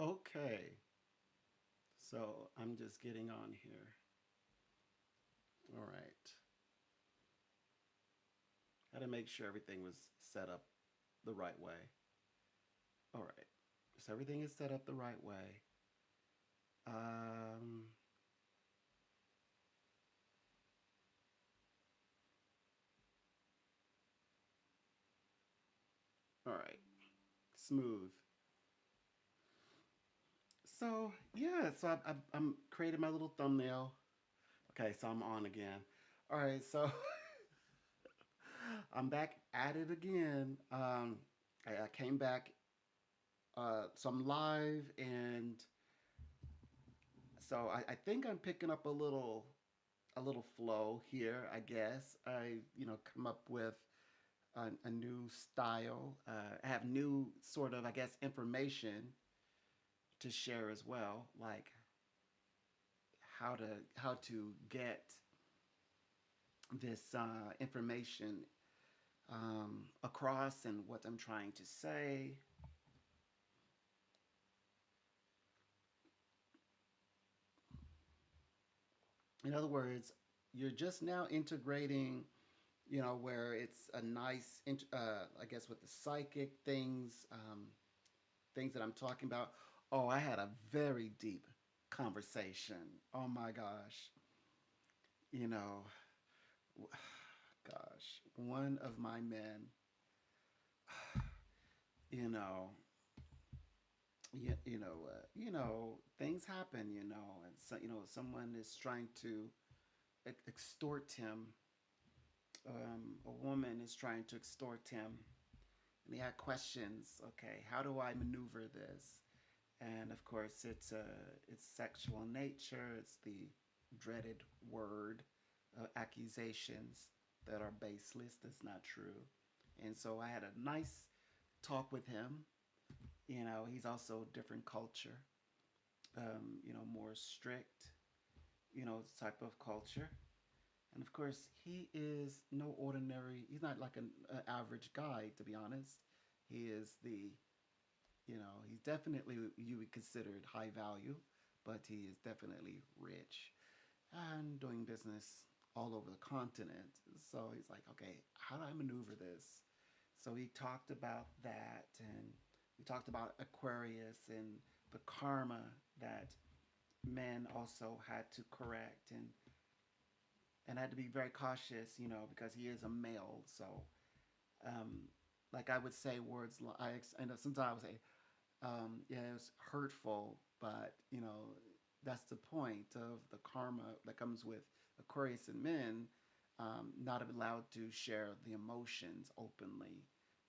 Okay, so I'm just getting on here. All right. Had to make sure everything was set up the right way. All right. So everything is set up the right way. Um, all right. Smooth. So yeah, so I'm creating my little thumbnail. Okay, so I'm on again. All right, so I'm back at it again. I came back. So I'm live, and so I think I'm picking up a little flow here. I guess I come up with a new style. I have new sort of I guess information to share as well, like how to get this information across and what I'm trying to say. In other words, you're just now integrating, where it's a nice, I guess, with the psychic things, things that I'm talking about. Oh, I had a very deep conversation. Oh my gosh. You know, gosh, one of my men, you know, things happen, and so, someone is trying to extort him. A woman is trying to extort him, and he had questions. Okay, how do I maneuver this? And of course, it's sexual nature. It's the dreaded word, accusations that are baseless. That's not true. And so I had a nice talk with him. He's also different culture. More strict. Type of culture. And of course, he is no ordinary. He's not like an average guy, to be honest. He is he's definitely you would consider it high value, but he is definitely rich and doing business all over the continent. So he's like, okay, how do I maneuver this? So he talked about that, and we talked about Aquarius and the karma that men also had to correct, and had to be very cautious, because he is a male. So, um, like I would say words, I know sometimes I would say, yeah, it was hurtful, but that's the point of the karma that comes with Aquarius and men, not allowed to share the emotions openly.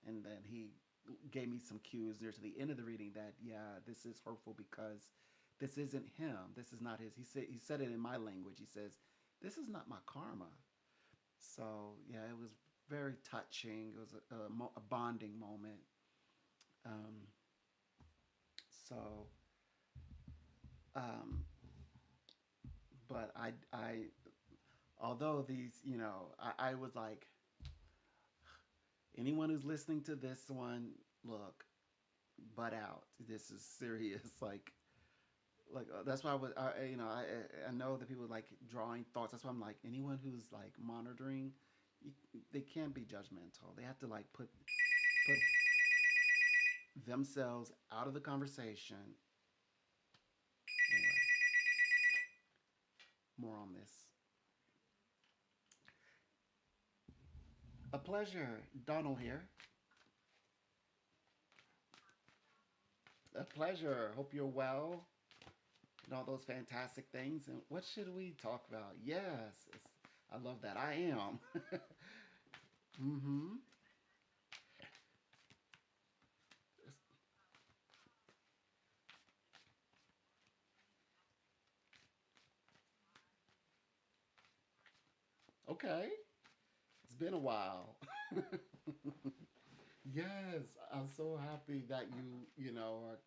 And then he gave me some cues near to the end of the reading that yeah, this is hurtful because this isn't him. This is not his. He said it in my language. He says, "This is not my karma." So yeah, it was very touching. It was a bonding moment. Um, so Um, but although these, I was like, anyone who's listening to this one, look, butt out. This is serious. Like that's why I know that people like drawing thoughts. That's why I'm like, anyone who's like monitoring, you, they can't be judgmental. They have to like put themselves out of the conversation. Anyway, more on this. A pleasure, Donald here. A pleasure. Hope you're well and all those fantastic things. And what should we talk about? Yes, I love that. I am. Mm-hmm. Okay. It's been a while. Yes, I'm so happy that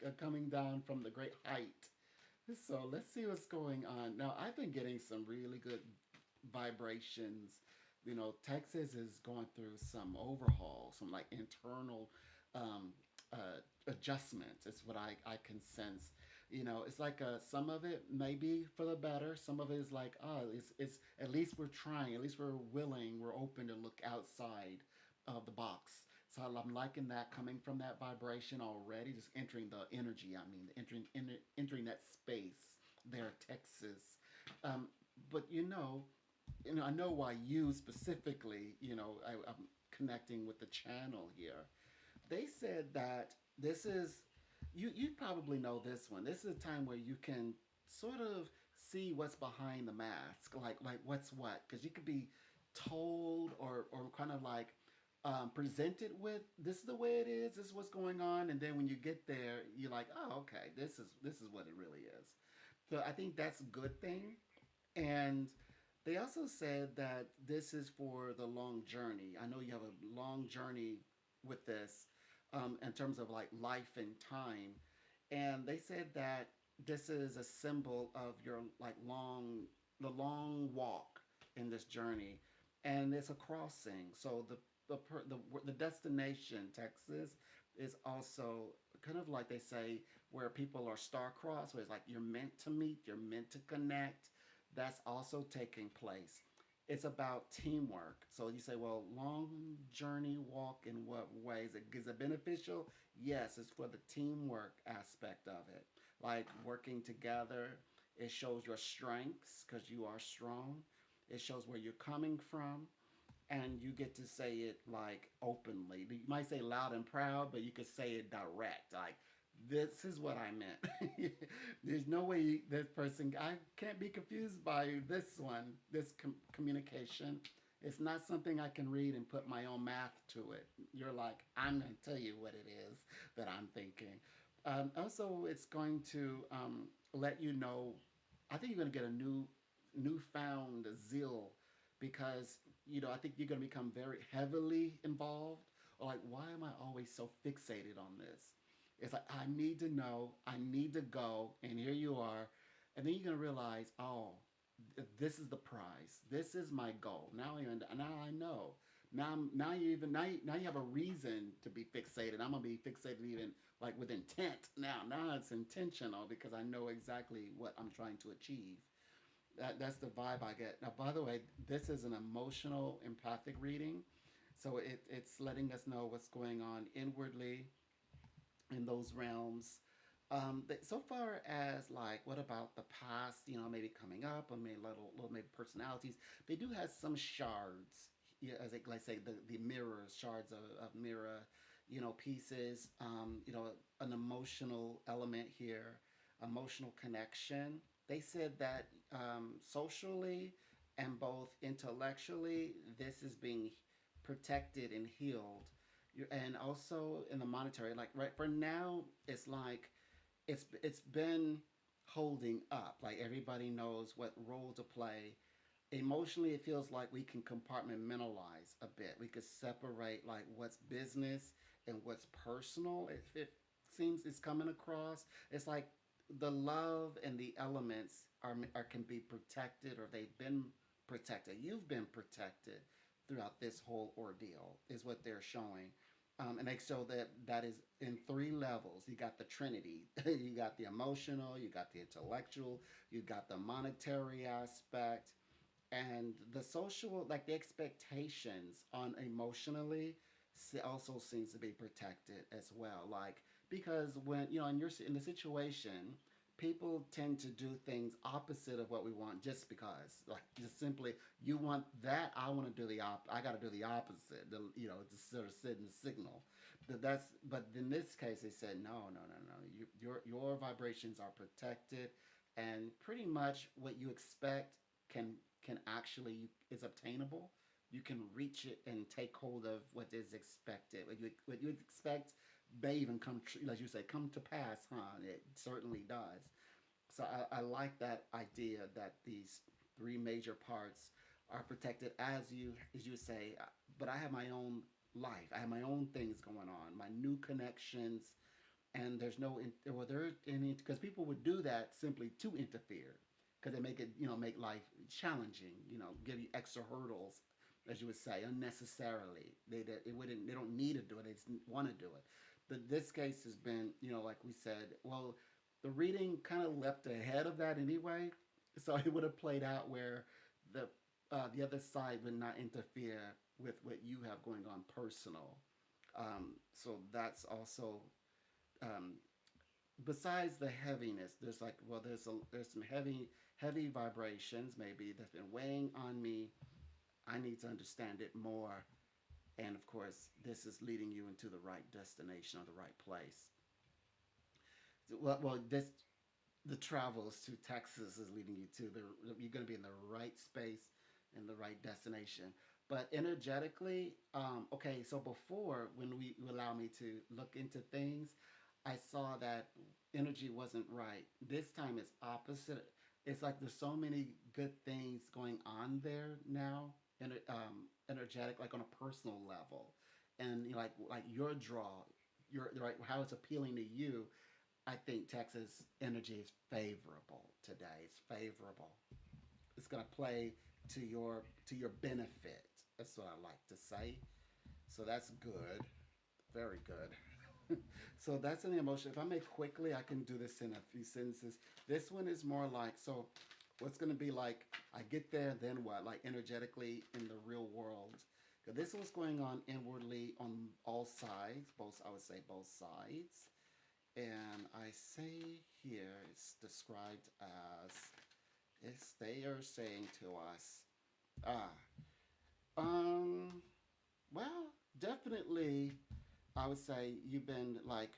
are coming down from the great height. So let's see what's going on. Now, I've been getting some really good vibrations. Texas is going through some overhaul, some like internal um, adjustments. It's what I can sense. It's like some of it may be for the better. Some of it is like, oh, it's at least we're trying. At least we're willing. We're open to look outside of the box. So I'm liking that coming from that vibration already, just entering the energy. I mean, entering that space there, Texas. Um, but I know why you specifically. I'm connecting with the channel here. They said that this is you probably know this one. This is a time where you can sort of see what's behind the mask, like what's what, because you could be told or kind of like presented with this is the way it is, this is what's going on, and then when you get there, you're like, oh, okay, this is what it really is. So I think that's a good thing. And they also said that this is for the long journey. I know you have a long journey with this in terms of like life and time. And they said that this is a symbol of your like the long walk in this journey. And it's a crossing. So the destination, Texas, is also kind of like they say where people are star-crossed, where it's like you're meant to meet, you're meant to connect. That's also taking place. It's about teamwork. So you say, well, long journey walk in what ways? Is it beneficial? Yes, it's for the teamwork aspect of it. Like working together, it shows your strengths because you are strong. It shows where you're coming from, and you get to say it like openly. You might say loud and proud, but you could say it direct. Like, this is what I meant. There's no way this person, I can't be confused by this one, this communication. It's not something I can read and put my own math to it. You're like, I'm going to tell you what it is that I'm thinking. Also, it's going to let you know. I think you're going to get a newfound zeal because I think you're going to become very heavily involved. Or like, why am I always so fixated on this? It's like I need to know, I need to go, and here you are, and then you're going to realize, oh, this is the prize. This is my goal. Now I know. Now you have a reason to be fixated. I'm gonna be fixated even like with intent. Now it's intentional because I know exactly what I'm trying to achieve. That's the vibe I get. Now, by the way, this is an emotional, empathic reading, so it's letting us know what's going on inwardly in those realms. So far as like, what about the past? Maybe coming up, or maybe little maybe personalities. They do have some shards, yeah, as like say the mirrors, shards of mirror, pieces. An emotional element here, emotional connection. They said that socially and both intellectually, this is being protected and healed. And also in the monetary, like right for now, it's like it's been holding up. Like everybody knows what role to play. Emotionally, it feels like we can compartmentalize a bit. We could separate like what's business and what's personal. It seems it's coming across. It's like the love and the elements are can be protected, or they've been protected. You've been protected throughout this whole ordeal, is what they're showing. And they show that is in three levels. You got the Trinity. You got the emotional, you got the intellectual, you got the monetary aspect, and the social, like the expectations on emotionally also seems to be protected as well. Like, because when in in the situation, people tend to do things opposite of what we want just because, like, just simply you want that, I want to do I got to do the opposite, just sort of send the signal. But in this case they said no, your vibrations are protected, and pretty much what you expect can actually is obtainable. You can reach it and take hold of what is expected. What you expect may even come true, as you say, come to pass, huh? It certainly does. So I like that idea that these three major parts are protected, as you say. But I have my own life. I have my own things going on. My new connections, and there's no well there any, because people would do that simply to interfere, because they make it make life challenging, give you extra hurdles, as you would say, unnecessarily. They don't need to do it, they just want to do it. This case has been, like we said, well, the reading kind of leapt ahead of that anyway, so it would have played out where the the other side would not interfere with what you have going on personal. So that's also um, besides the heaviness. There's like, well, there's some heavy vibrations maybe that's been weighing on me. I need to understand it more, and of course, this is leading you into the right destination or the right place. Well, this the travels to Texas is leading you to the. You're going to be in the right space and the right destination. But energetically, okay. So before, when you allow me to look into things, I saw that energy wasn't right. This time it's opposite. It's like there's so many good things going on there now, energetic, like on a personal level, and like your draw, your right, how it's appealing to you. I think Texas energy is favorable today. It's favorable. It's going to play to your benefit. That's what I like to say. So that's good. Very good. So that's an emotion. If I may quickly, I can do this in a few sentences. This one is more like, so what's going to be like, I get there, then what? Like energetically in the real world. Because this was going on inwardly on all sides, both, I would say both sides. And I say here it's described as, it's, they are saying to us, ah, um, well, definitely, I would say you've been like,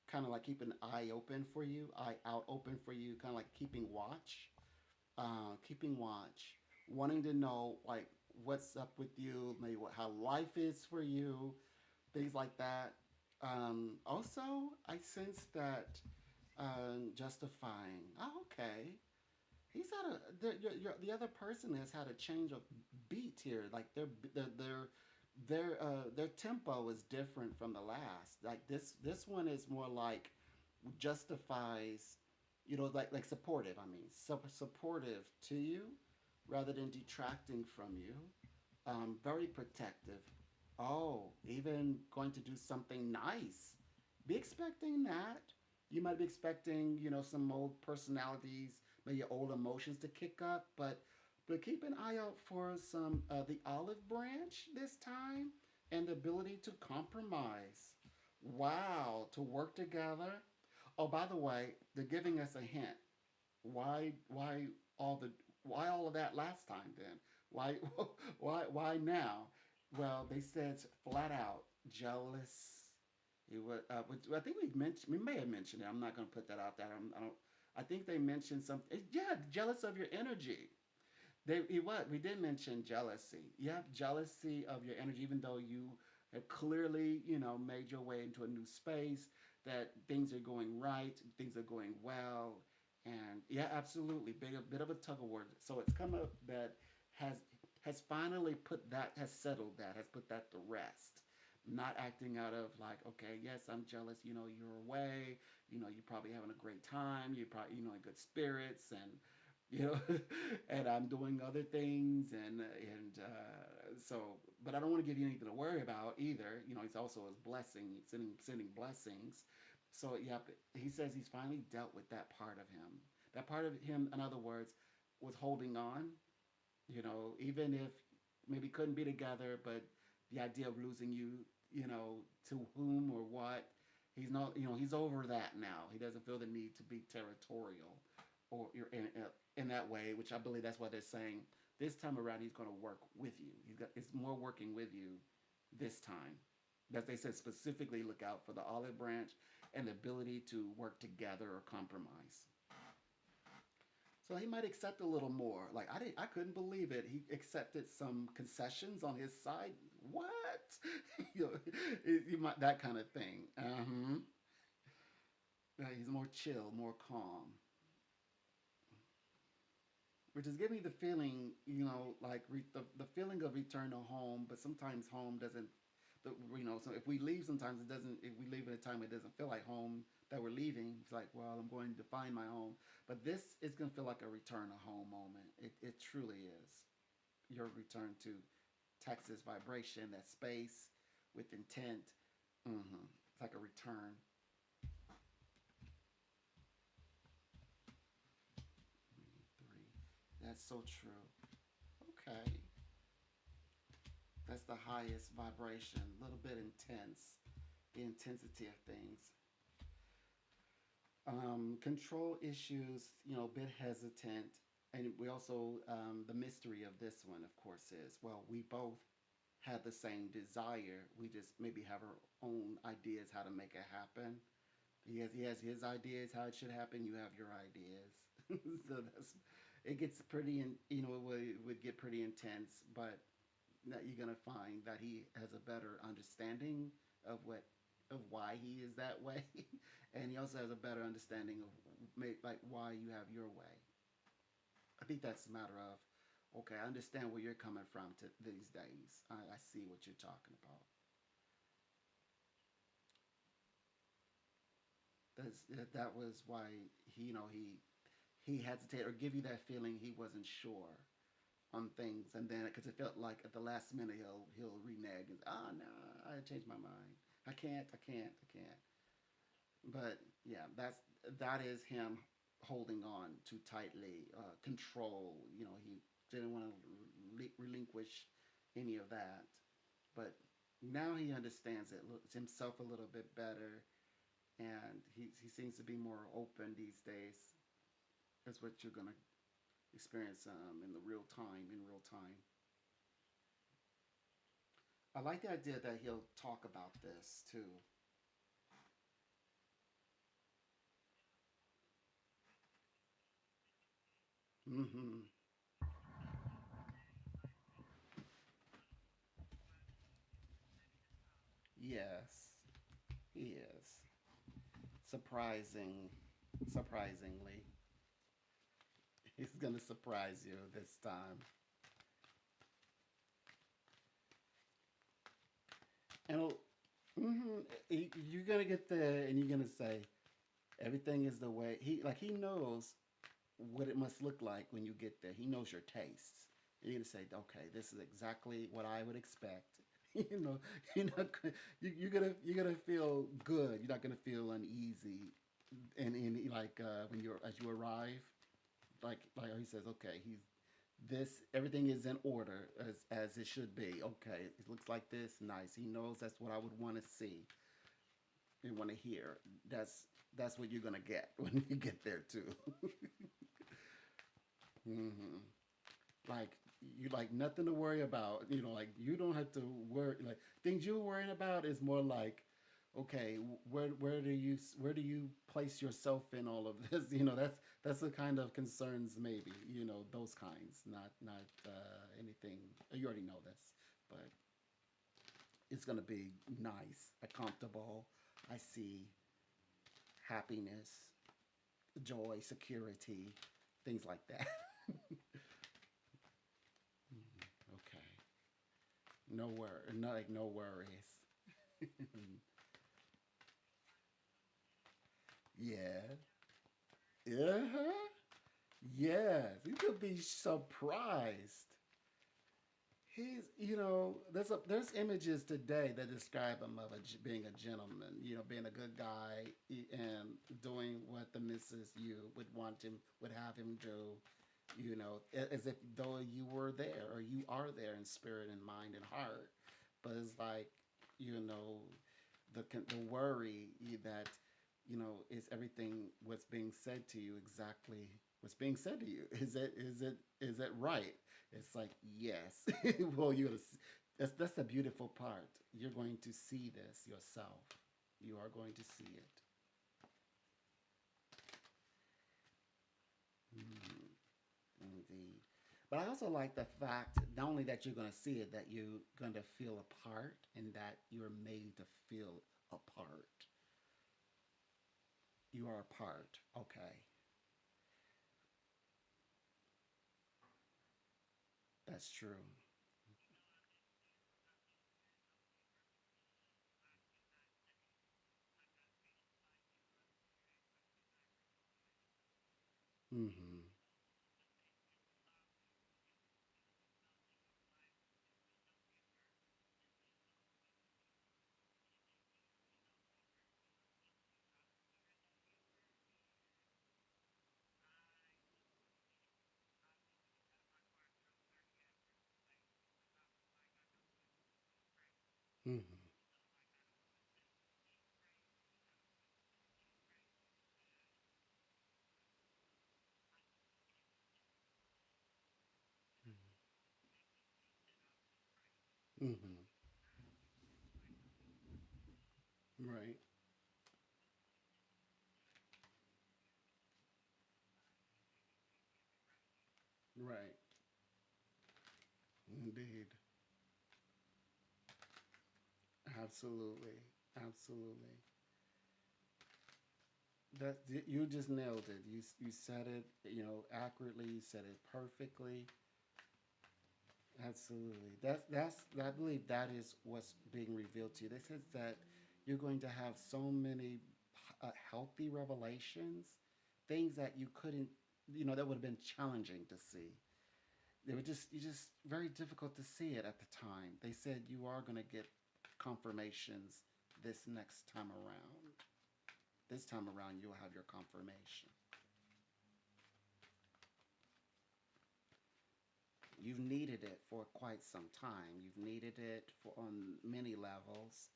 kind of like keeping an eye open for you, eye out open for you, kind of like keeping watch, wanting to know like what's up with you, maybe what, how life is for you, things like that. Also, I sense that justifying. Oh, okay, he's had a the other person has had a change of beat here. Like their tempo is different from the last. Like this one is more like justifies, like supportive. I mean, supportive to you rather than detracting from you. Very protective. Oh, even going to do something nice. Be expecting that. You might be expecting, some old personalities, maybe old emotions to kick up, but keep an eye out for some the olive branch this time and the ability to compromise. Wow, to work together. Oh, by the way, they're giving us a hint. Why all the why all of that last time then? Why why now? Well, they said flat out jealous. It was, I think we may have mentioned it. I'm not going to put that out there. I don't. I think they mentioned something. Yeah, jealous of your energy. What we did mention jealousy. Yeah, jealousy of your energy, even though you have clearly, made your way into a new space, that things are going right, things are going well, and yeah, absolutely, bit of a tug of war. So it's come up that has has finally put that, has settled that, has put that to rest. Not acting out of like, okay, yes, I'm jealous. You're away. You're probably having a great time. You're probably, in good spirits, and you know, and I'm doing other things, and so, but I don't want to give you anything to worry about either. He's also his blessing, sending blessings. So yeah, he says he's finally dealt with that part of him. That part of him, in other words, was holding on. Even if maybe couldn't be together, but the idea of losing you, to whom or what, he's not. He's over that now. He doesn't feel the need to be territorial, or you're in that way, which I believe that's what they're saying. This time around, he's going to work with you. It's more working with you this time. That they said specifically, look out for the olive branch and the ability to work together or compromise. So he might accept a little more. Like I couldn't believe it. He accepted some concessions on his side. What? You might, that kind of thing. He's more chill, more calm, which is giving me the feeling, like the feeling of return to home. But sometimes home doesn't. So if we leave, sometimes it doesn't. If we leave at a time, it doesn't feel like home that we're leaving. It's like, well, I'm going to find my home. But this is going to feel like a return to home moment. It truly is. Your return to Texas vibration, that space with intent. Mm-hmm. It's like a return. Three. That's so true. Okay. That's the highest vibration. A little bit intense. The intensity of things. Control issues, a bit hesitant. And we also, the mystery of this one, of course, is well, we both had the same desire. We just maybe have our own ideas how to make it happen. He has his ideas how it should happen. You have your ideas. So that's it gets pretty in, it would get pretty intense, but that you're gonna find that he has a better understanding of what of why he is that way, and he also has a better understanding of like why you have your way. I think that's a matter of okay, I understand where you're coming from to these days. I see what you're talking about. That was why he hesitated or give you that feeling he wasn't sure on things, and then because it felt like at the last minute he'll renege and no, I changed my mind. I can't. But yeah, that is him holding on too tightly, control. He didn't want to relinquish any of that. But now he understands it himself a little bit better, and he seems to be more open these days. That's what you're gonna experience in the real time. In real time, I like the idea that he'll talk about this too. Mm-hmm. Yes, he is surprising. Surprisingly, he's gonna surprise you this time. And mm-hmm, you're gonna get there, and you're gonna say everything is the way he knows what it must look like when you get there. He knows your tastes. You're gonna say, okay, this is exactly what I would expect. you know, you're not you're gonna feel good. You're not gonna feel uneasy, and like when you're as you arrive, like he says, okay, he's this everything is in order as it should be. Okay, it looks like this. Nice. He knows that's what I would want to see and want to hear. That's what you're gonna get when you get there too. Mm-hmm. Like you like nothing to worry about. Like you don't have to worry. Like things you're worrying about is more like, okay, where do you place yourself in all of this? That's the kind of concerns maybe. Those kinds, not anything. You already know this, but it's gonna be nice, comfortable. I see happiness, joy, security, things like that. Okay. No worries. Yeah. Uh-huh. Yes. You could be surprised. There's images today that describe him of being a gentleman, being a good guy and doing what the Mrs. You would have him do, as if though you were there or you are there in spirit and mind and heart. But it's like, you know, the worry that is everything what's being said to you exactly what's being said to you. Is it right? It's like yes. Well, that's the beautiful part. You're going to see this yourself. You are going to see it. Mm, indeed. But I also like the fact not only that you're going to see it, that you're going to feel a part, and that you're made to feel a part. You are a part. Okay, that's true. Mm-hmm. Mm-hmm. Mm-hmm. Right. Right. Indeed. Absolutely. Absolutely. That you just nailed it. You said it, accurately. You said it perfectly. Absolutely. That's I believe that is what's being revealed to you. They said that you're going to have so many healthy revelations, things that you couldn't, that would have been challenging to see. They were just you just very difficult to see it at the time. They said you are going to get confirmations this next time around. This time around, you'll have your confirmation. You've needed it for quite some time. You've needed it on many levels,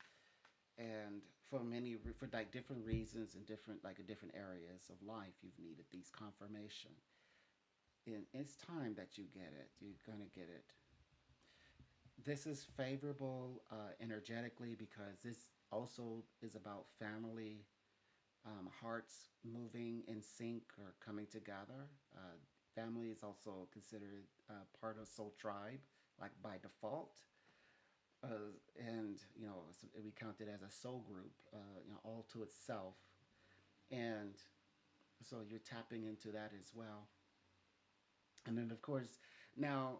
and for like different reasons and different areas of life. You've needed these confirmation, and it's time that you get it. You're gonna get it. This is favorable energetically because this also is about family, hearts moving in sync or coming together. Family is also considered part of soul tribe, like by default. And we count it as a soul group, all to itself. And so you're tapping into that as well. And then, of course, now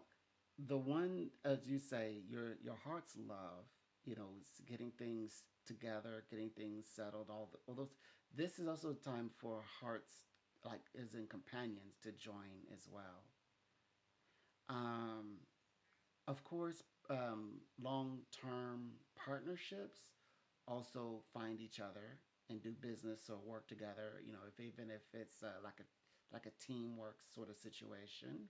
the one, as you say, your heart's love, is getting things together, getting things settled. All those. This is also a time for hearts, like as in companions, to join as well. Um, of course, long term partnerships also find each other and do business or work together. If even if it's like a teamwork sort of situation.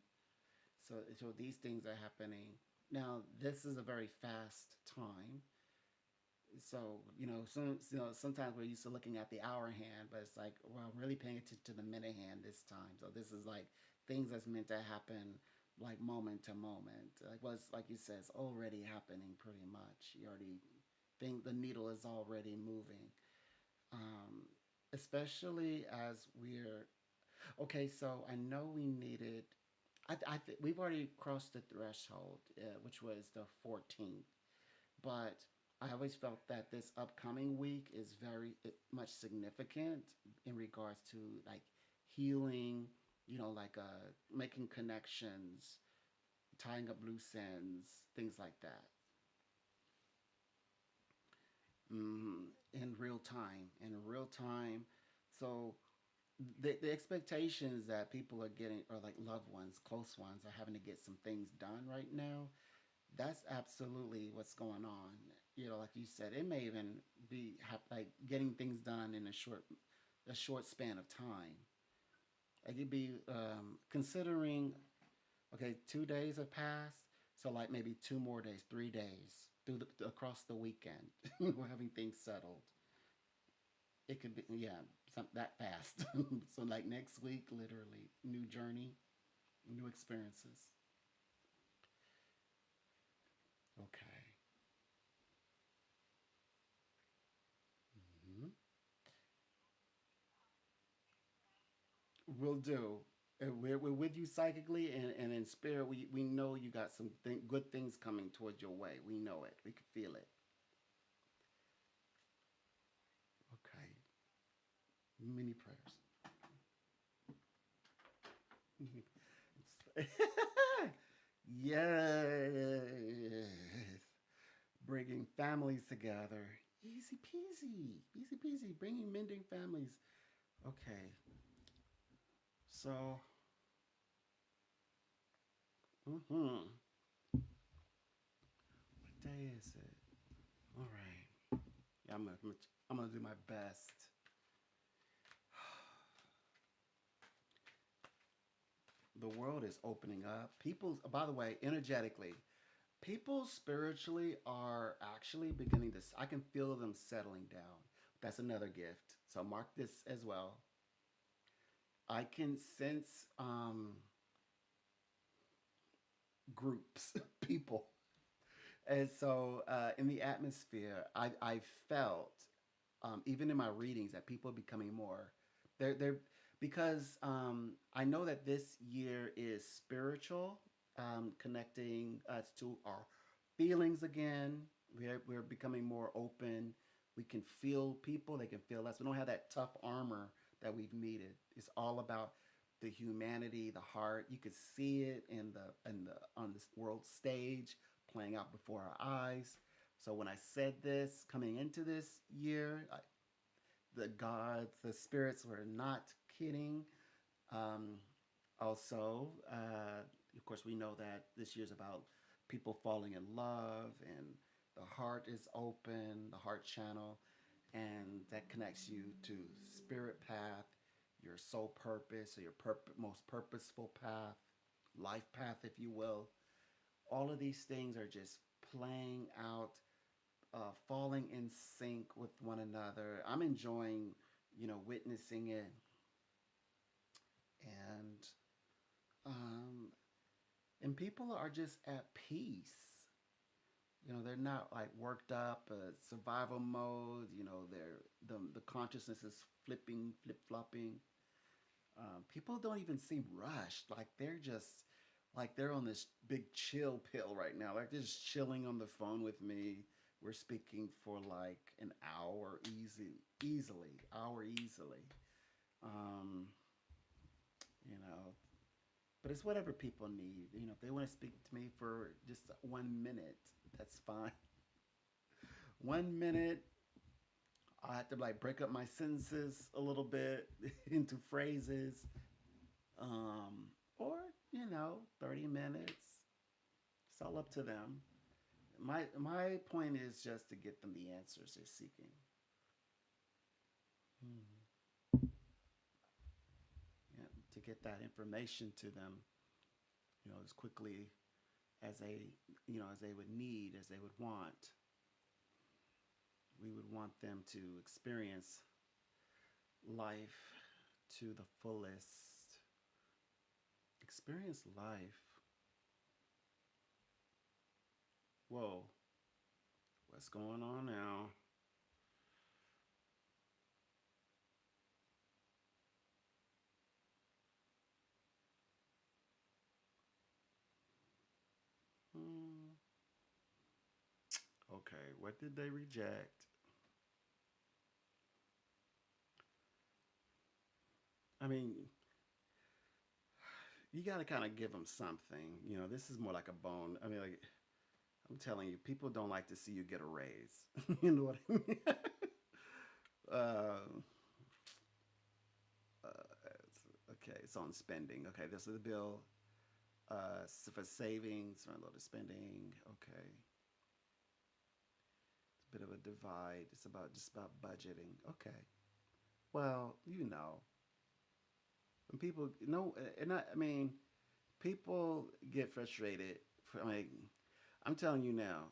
So these things are happening now. This is a very fast time. So sometimes we're used to looking at the hour hand, but it's like, well, I'm really paying attention to the minute hand this time. So this is like things that's meant to happen like moment to moment. Like what's like you said, it's already happening pretty much. You already think the needle is already moving. Um, Especially as we're okay. So I know we needed. We've already crossed the threshold, which was the 14th. But I always felt that this upcoming week is very much significant in regards to like healing, like making connections, tying up loose ends, things like that. In real time. In real time. So the expectations that people are getting, or like loved ones, close ones, are having to get some things done right now. That's absolutely what's going on. Like you said, it may even be like getting things done in a short span of time. It could be considering, okay, 2 days have passed, so like maybe 2 more days, 3 days across the weekend. We're having things settled. It could be, yeah, that fast. So like next week, literally, new journey, new experiences. Okay. Hmm. Will do. We're with you psychically and in spirit. We know you got some good things coming towards your way. We know it. We can feel it. Okay. Many prayers. Yes. Bringing families together. Easy peasy. Easy peasy. Bringing mending families. Okay. So, what day is it? All right. Yeah, I'm gonna do my best. The world is opening up. By the way, energetically, People spiritually are actually beginning to. I can feel them settling down. That's another gift. So mark this as well. I can sense groups, people, and so in the atmosphere, I felt even in my readings that people are becoming more. They're because I know that this year is spiritual, connecting us to our feelings again. We're becoming more open. We can feel people. They can feel us. We don't have that tough armor that we've needed. It's all about the humanity, the heart. You could see it in the on this world stage playing out before our eyes. So when I said this coming into this year, the gods, the spirits were not kidding. Um, Also, of course, we know that this year's about people falling in love, and the heart is open, the heart channel, and that connects you to spirit path, your soul purpose, or your most purposeful path, life path, if you will. All of these things are just playing out, falling in sync with one another. I'm enjoying, witnessing it, and um, and people are just at peace. They're not like worked up, survival mode. They're the consciousness is flipping, flip flopping. People don't even seem rushed. Like they're on this big chill pill right now. Like they're just chilling on the phone with me. We're speaking for like an hour, easily, hour easily. Um, you know, but it's whatever people need. If they want to speak to me for just 1 minute, that's fine. 1 minute, I have to like break up my sentences a little bit into phrases, or 30 minutes. It's all up to them. My point is just to get them the answers they're seeking. Hmm. Yeah, to get that information to them, as quickly as they would need, as they would want. We would want them to experience life to the fullest. Experience life. Whoa, what's going on now? Hmm. Okay, what did they reject? I mean, you got to kind of give them something. This is more like a bone. I mean, like I'm telling you, people don't like to see you get a raise. You know what I mean? uh, okay, it's on spending. Okay, this is the bill. For savings, for a little spending. Okay, it's a bit of a divide. It's about just about budgeting. Okay. Well, when people and I mean, people get frustrated. Like, I'm telling you now,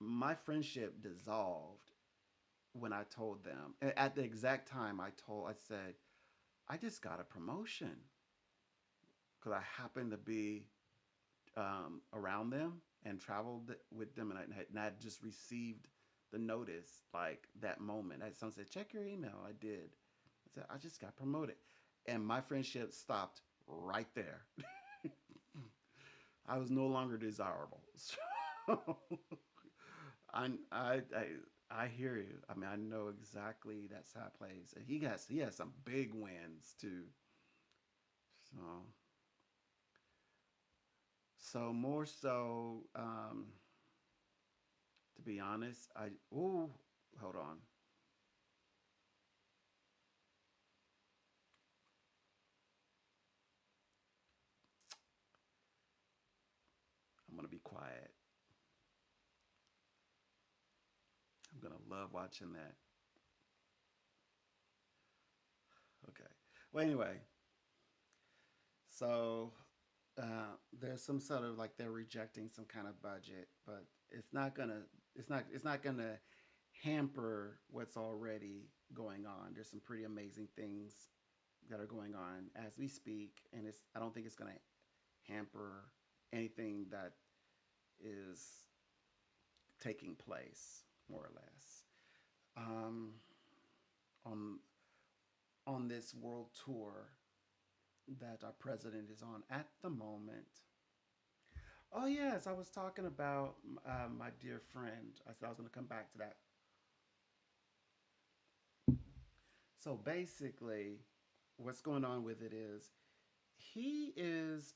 my friendship dissolved when I told them at the exact time I said I just got a promotion because I happened to be around them and traveled with them, and I had just received the notice like that moment. Someone said, "Check your email." I did. I said, "I just got promoted," and my friendship stopped right there. I was no longer desirable. So I I hear you. I mean, I know exactly that's how it plays. He has some big wins too. So more so. To be honest, hold on. I'm gonna be quiet. I'm gonna love watching that. Okay. Well, anyway, so there's some sort of like they're rejecting some kind of budget, but it's not gonna it's not gonna hamper what's already going on. There's some pretty amazing things that are going on as we speak, and it's I don't think it's gonna hamper anything that is taking place, more or less. Um, on on this world tour that our president is on at the moment. Oh yes, I was talking about my dear friend. I said I was going to come back to that. So basically, what's going on with it is he is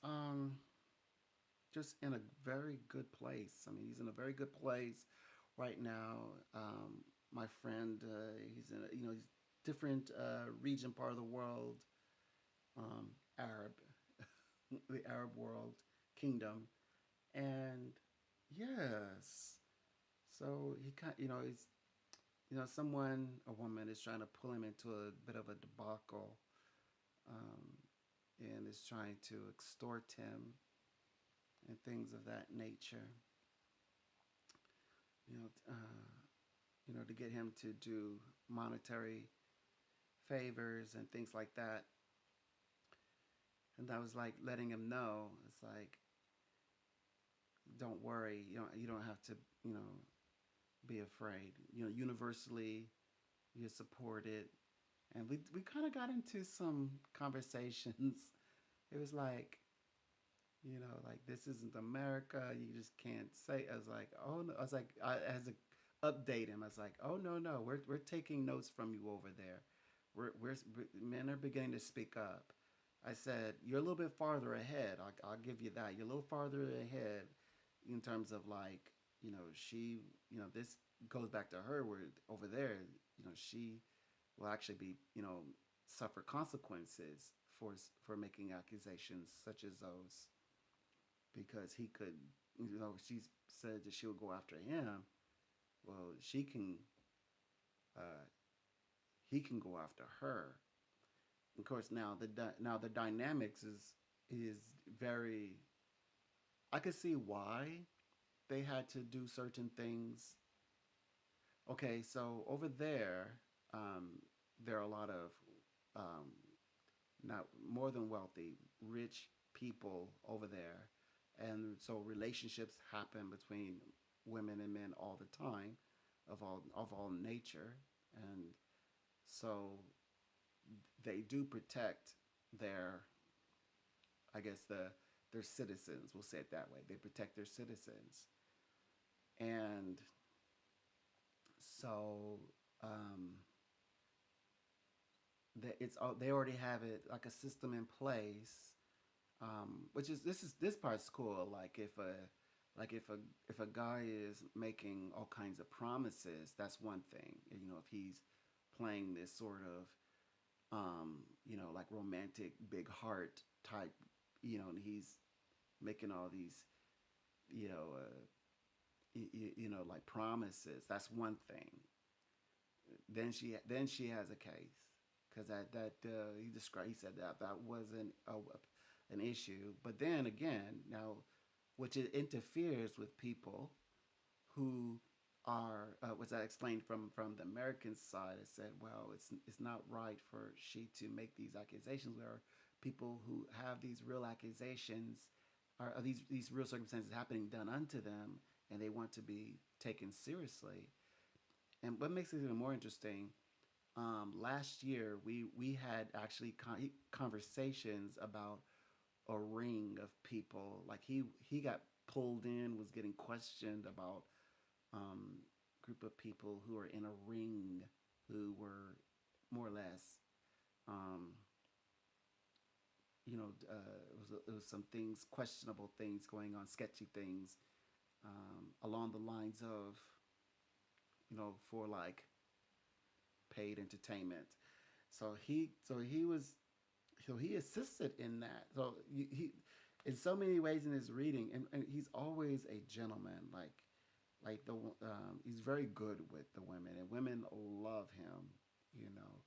just in a very good place. I mean, he's in a very good place right now. My friend, he's in a, he's different region part of the world, Arab, the Arab world kingdom, and yes, so he kind, he's someone, a woman is trying to pull him into a bit of a debacle, um, and is trying to extort him and things of that nature. You know, to get him to do monetary favors and things like that. And I was like letting him know, it's like, don't worry, you don't have to, you know, be afraid. Universally, you're supported. And we kind of got into some conversations. It was like, like this isn't America. You just can't say. I was like, oh no. I was like, as a update him. I was like, oh no, no, we're taking notes from you over there. We're men are beginning to speak up. I said, you're a little bit farther ahead. I'll give you that. You're a little farther ahead in terms of like, she, this goes back to her where over there, she will actually be, suffer consequences for making accusations such as those because he could, she said that she would go after him. Well, she can, uh, he can go after her. Of course, now the dynamics is very. I could see why they had to do certain things. Okay, so over there, there are a lot of um, not more than wealthy, rich people over there, and so relationships happen between women and men all the time, of all nature, and so they do protect their, I guess their citizens. We'll say it that way. They protect their citizens, and so they already have it like a system in place, which is this part's cool. Like if a guy is making all kinds of promises, that's one thing. If he's playing this sort of like romantic big heart type, and he's making all these you know like promises. That's one thing. Then she has a case because he said that wasn't an issue. But then again, now, which it interferes with people who are, which I explained from the American side. I said, well, it's not right for she to make these accusations where people who have these real accusations are these real circumstances happening done unto them, and they want to be taken seriously. And what makes it even more interesting, last year we had actually conversations about a ring of people. Like he got pulled in, was getting questioned about group of people who are in a ring who were more or less, um, it was some things, questionable things going on, sketchy things, along the lines of, for like paid entertainment. So he assisted in that. So he in so many ways in his reading, and he's always a gentleman. Like he's very good with the women, and women love him. You know,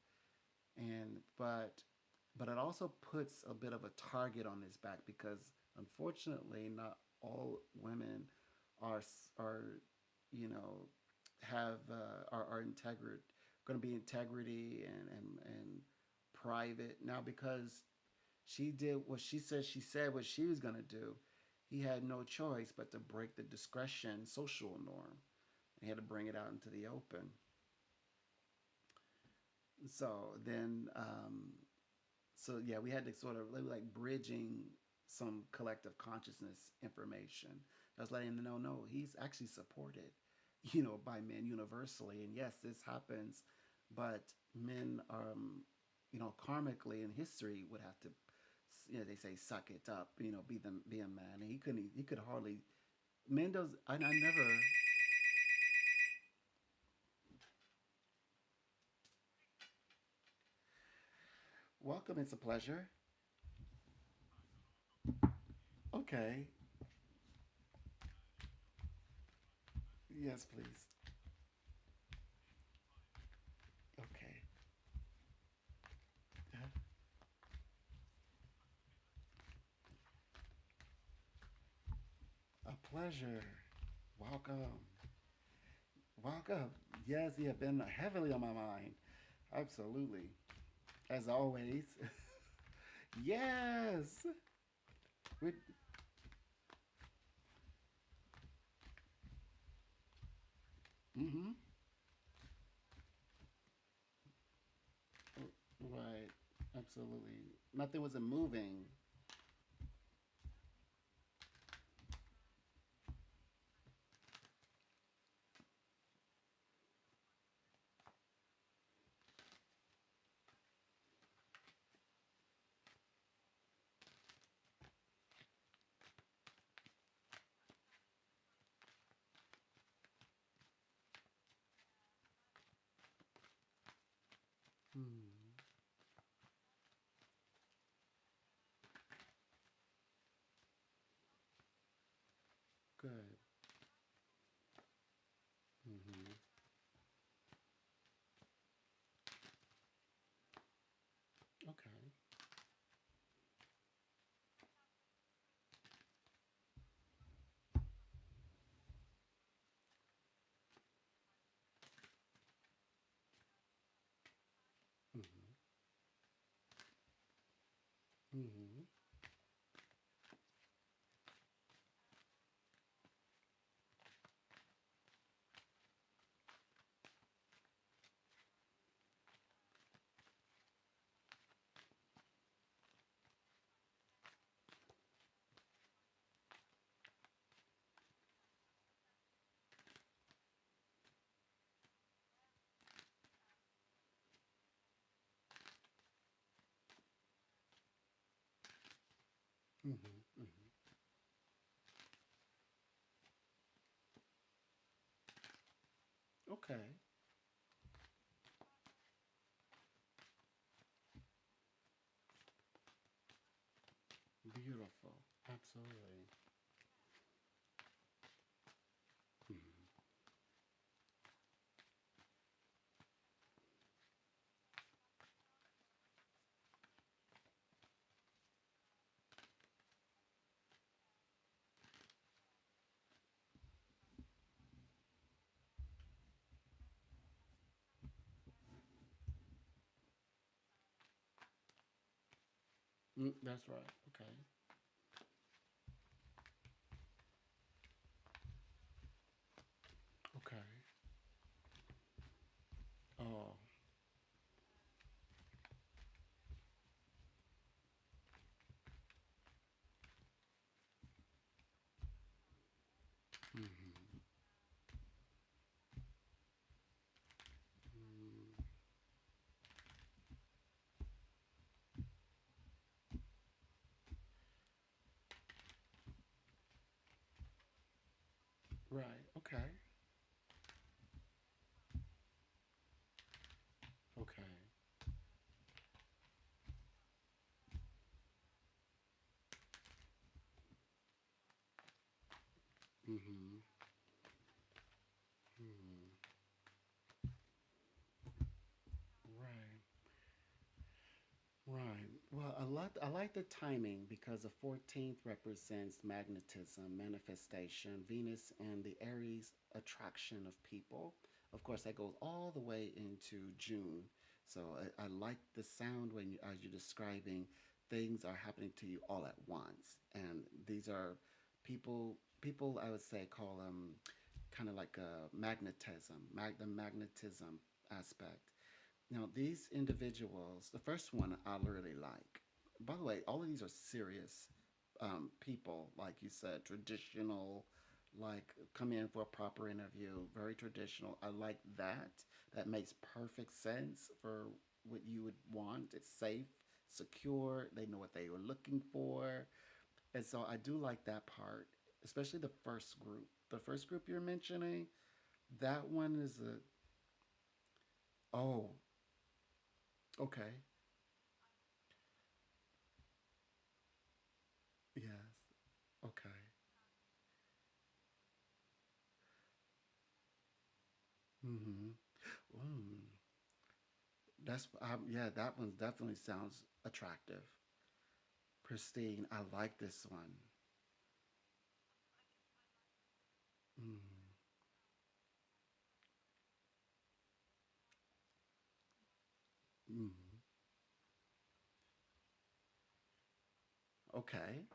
and but it also puts a bit of a target on his back because Unfortunately, not all women are you know have are going to be integrity and private now because she did what she said what she was going to do. He had no choice but to break the discretion social norm. He had to bring it out into the open. So then, so yeah, we had to sort of like bridging some collective consciousness information. I was letting them know, no, he's actually supported, by men universally. And yes, this happens, but men, karmically in history would have to, they say, suck it up, be a man. And he could hardly. Men does. I never. Welcome. It's a pleasure. Okay. Yes, please. Okay. A pleasure. Welcome. Welcome. Yes, you have been heavily on my mind. Absolutely. As always. Yes. We, mm-hmm. Right. Absolutely. Nothing was moving. Hmm. Good. Mm-hmm. Okay. Mm-hmm. Mm-hmm. Mm-hmm. Mm-hmm. Okay. Beautiful. Absolutely. Mm-hmm. That's right. Okay. Okay. Oh. Mm-hmm. Mm. Right. Okay. Okay. Mm-hmm. Mm-hmm. Right. Right. Well, I like the timing because the 14th represents magnetism, manifestation, Venus, and the Aries attraction of people. Of course, that goes all the way into June. So I like the sound when as you're describing things are happening to you all at once, and these are people. People I would say call them kind of like a magnetism, the magnetism aspect. Now, these individuals, the first one I really like. By the way, all of these are serious people, like you said, traditional, like come in for a proper interview, very traditional. I like that. That makes perfect sense for what you would want. It's safe, secure. They know what they were looking for. And so I do like that part, especially the first group. The first group you're mentioning, that one is a, oh, okay. Yes. Okay. Mm-hmm. Mm. That's yeah. That one definitely sounds attractive. Pristine. I like this one. Mm. Mm. Okay.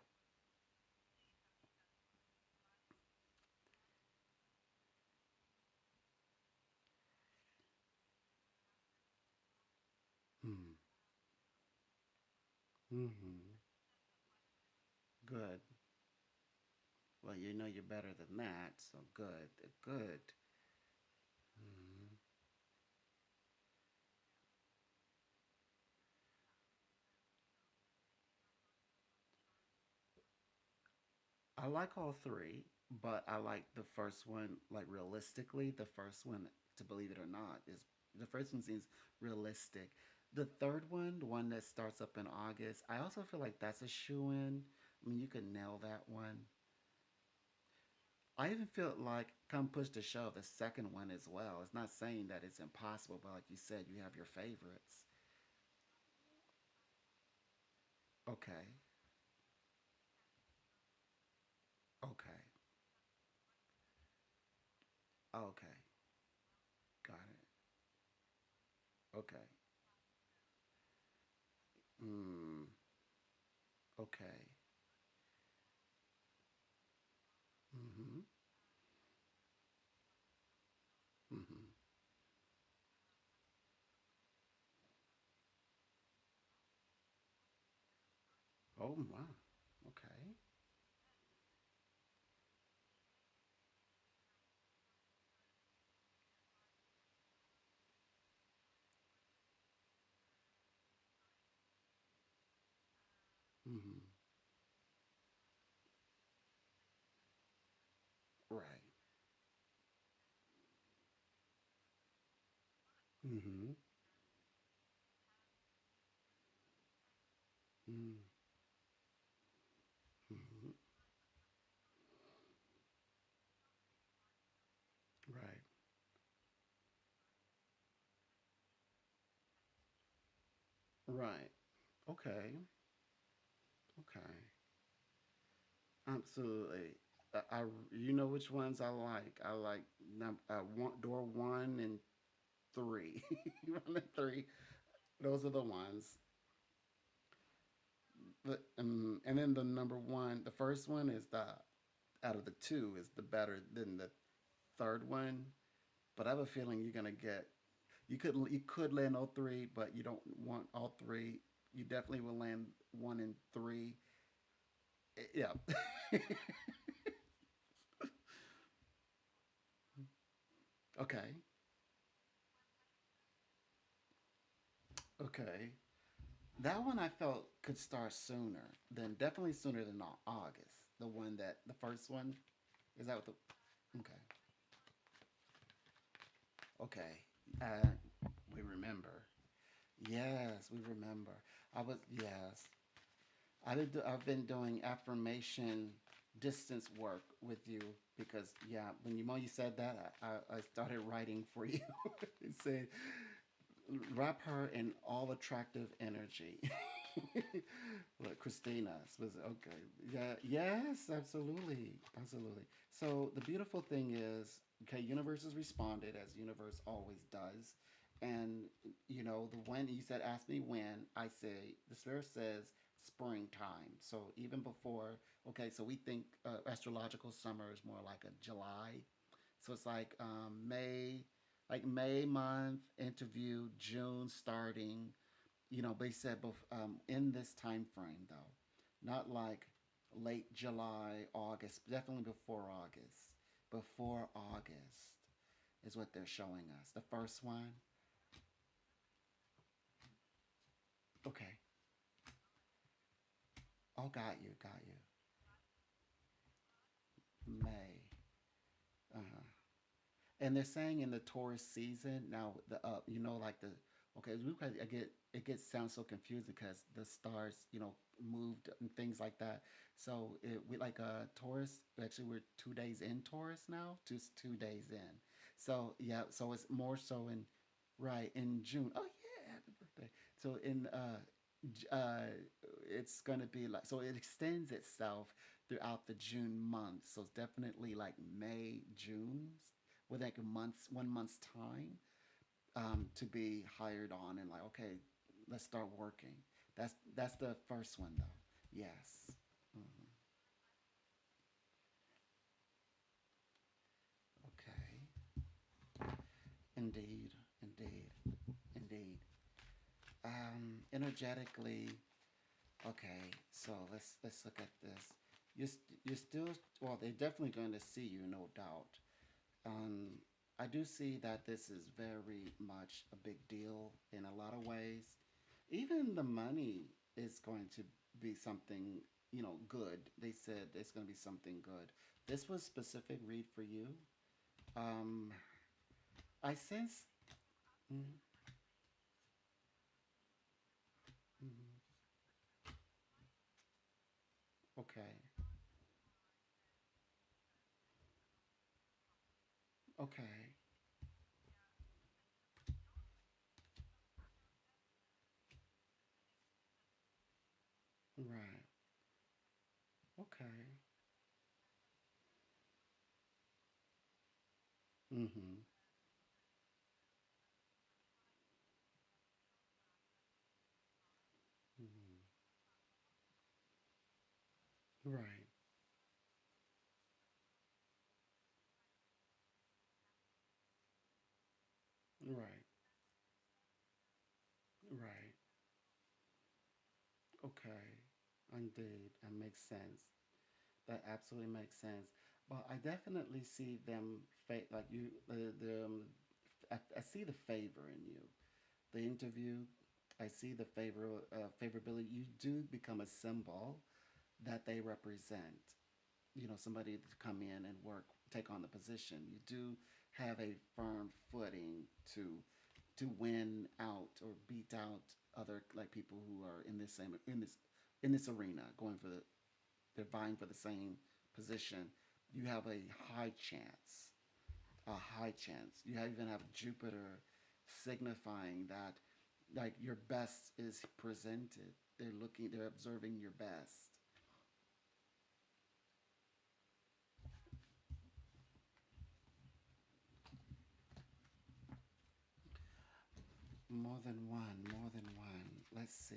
Mm. Mm-hmm. Good. Well, you know you're better than that, so good. Good. Mm. I like all three, but I like the first one. Like realistically, the first one, to believe it or not, is the first one seems realistic. The third one, the one that starts up in August, I also feel like that's a shoe in. I mean, you could nail that one. I even feel like, come push to shove, the second one as well. It's not saying that it's impossible, but like you said, you have your favorites. Okay, okay, okay, got it. Okay, mm, okay, mm-hmm, mm-hmm. Oh, wow, okay. Mm-hmm. Right. Mm-hmm. Mm-hmm. Mm-hmm. Right. Right. Okay. Okay. Absolutely. You know which ones I like. I like door one and three. One and three. Those are the ones. And then the number one, the first one is the out of the two is the better than the third one. But I have a feeling you're gonna get you could land all three, but you don't want all three. You definitely will land one and three. Yeah. Okay. Okay. That one I felt could start sooner than definitely sooner than August. The one that the first one is that what the okay okay we remember. Yes, we remember. I was yes. I've been doing affirmation distance work with you because yeah, when you said that, I started writing for you. It said wrap her in all attractive energy. Look, Christina was okay. Yeah, yes, absolutely, absolutely. So the beautiful thing is, okay, universe has responded as universe always does, and the when you said ask me when, I say the spirit says springtime. So even before, okay, so we think astrological summer is more like a July, so it's like May month interview, June starting, but he said in this time frame though, not like late July, August, definitely before August. Before August is what they're showing us. The first one, okay. Oh, got you. May. Uh huh. And they're saying in the Taurus season now, like the okay, I get it gets sounds so confusing because the stars moved and things like that. So we like Taurus. Actually, we're 2 days in Taurus now, just 2 days in. So yeah, so it's more so in right in June. Oh yeah, happy birthday. So in it's gonna be like so it extends itself throughout the June month. So it's definitely like May, June with like a month's 1 month's time to be hired on and like okay, let's start working. That's the first one though. Yes. Hmm. Okay. Indeed. Indeed. Indeed. Energetically. Okay. So let's look at this. You're still well. They're definitely going to see you, no doubt. Um, I do see that this is very much a big deal in a lot of ways. Even the money is going to be something, good. They said it's going to be something good. This was specific read for you. Um, I sense. Mm, mm, okay. Okay. Right. Okay. Mm-hmm. Mm-hmm. Right. Right. Right. Okay. Indeed. That makes sense. That absolutely makes sense. Well, I definitely see them like you I see the favor in you. The interview, I see the favorability. You do become a symbol that they represent. Somebody to come in and work, take on the position. You do have a firm footing to win out or beat out other like people who are in this arena going for they're vying for the same position. You have a high chance, a high chance. Even have Jupiter signifying that like your best is presented. They're observing your best. More than one. Let's see.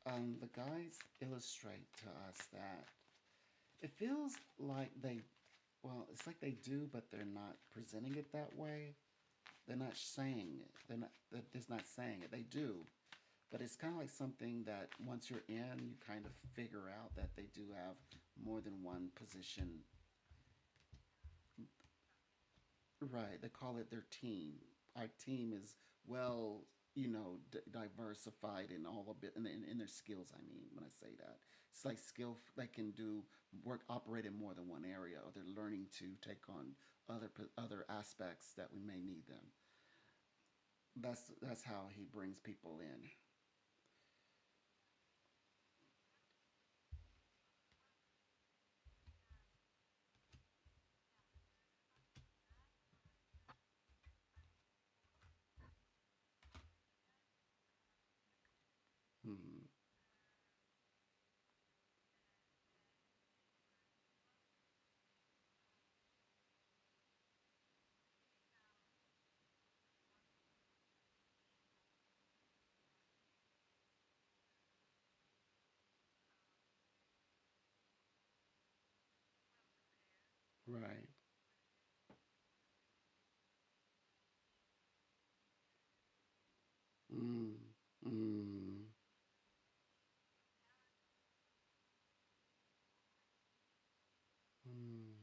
The guys illustrate to us that it feels like it's like they do, but they're not presenting it that way. They're not saying it. They're just not saying it. They do, but it's kind of like something that once you're in, you kind of figure out that they do have more than one position. Right. They call it their team. Our team is well, diversified in all of it, in their skills. I mean, when I say that, it's like skill they can do work, operate in more than one area, or they're learning to take on other aspects that we may need them. That's how he brings people in. Mm-hmm. Right. Mm. Mm. Mm.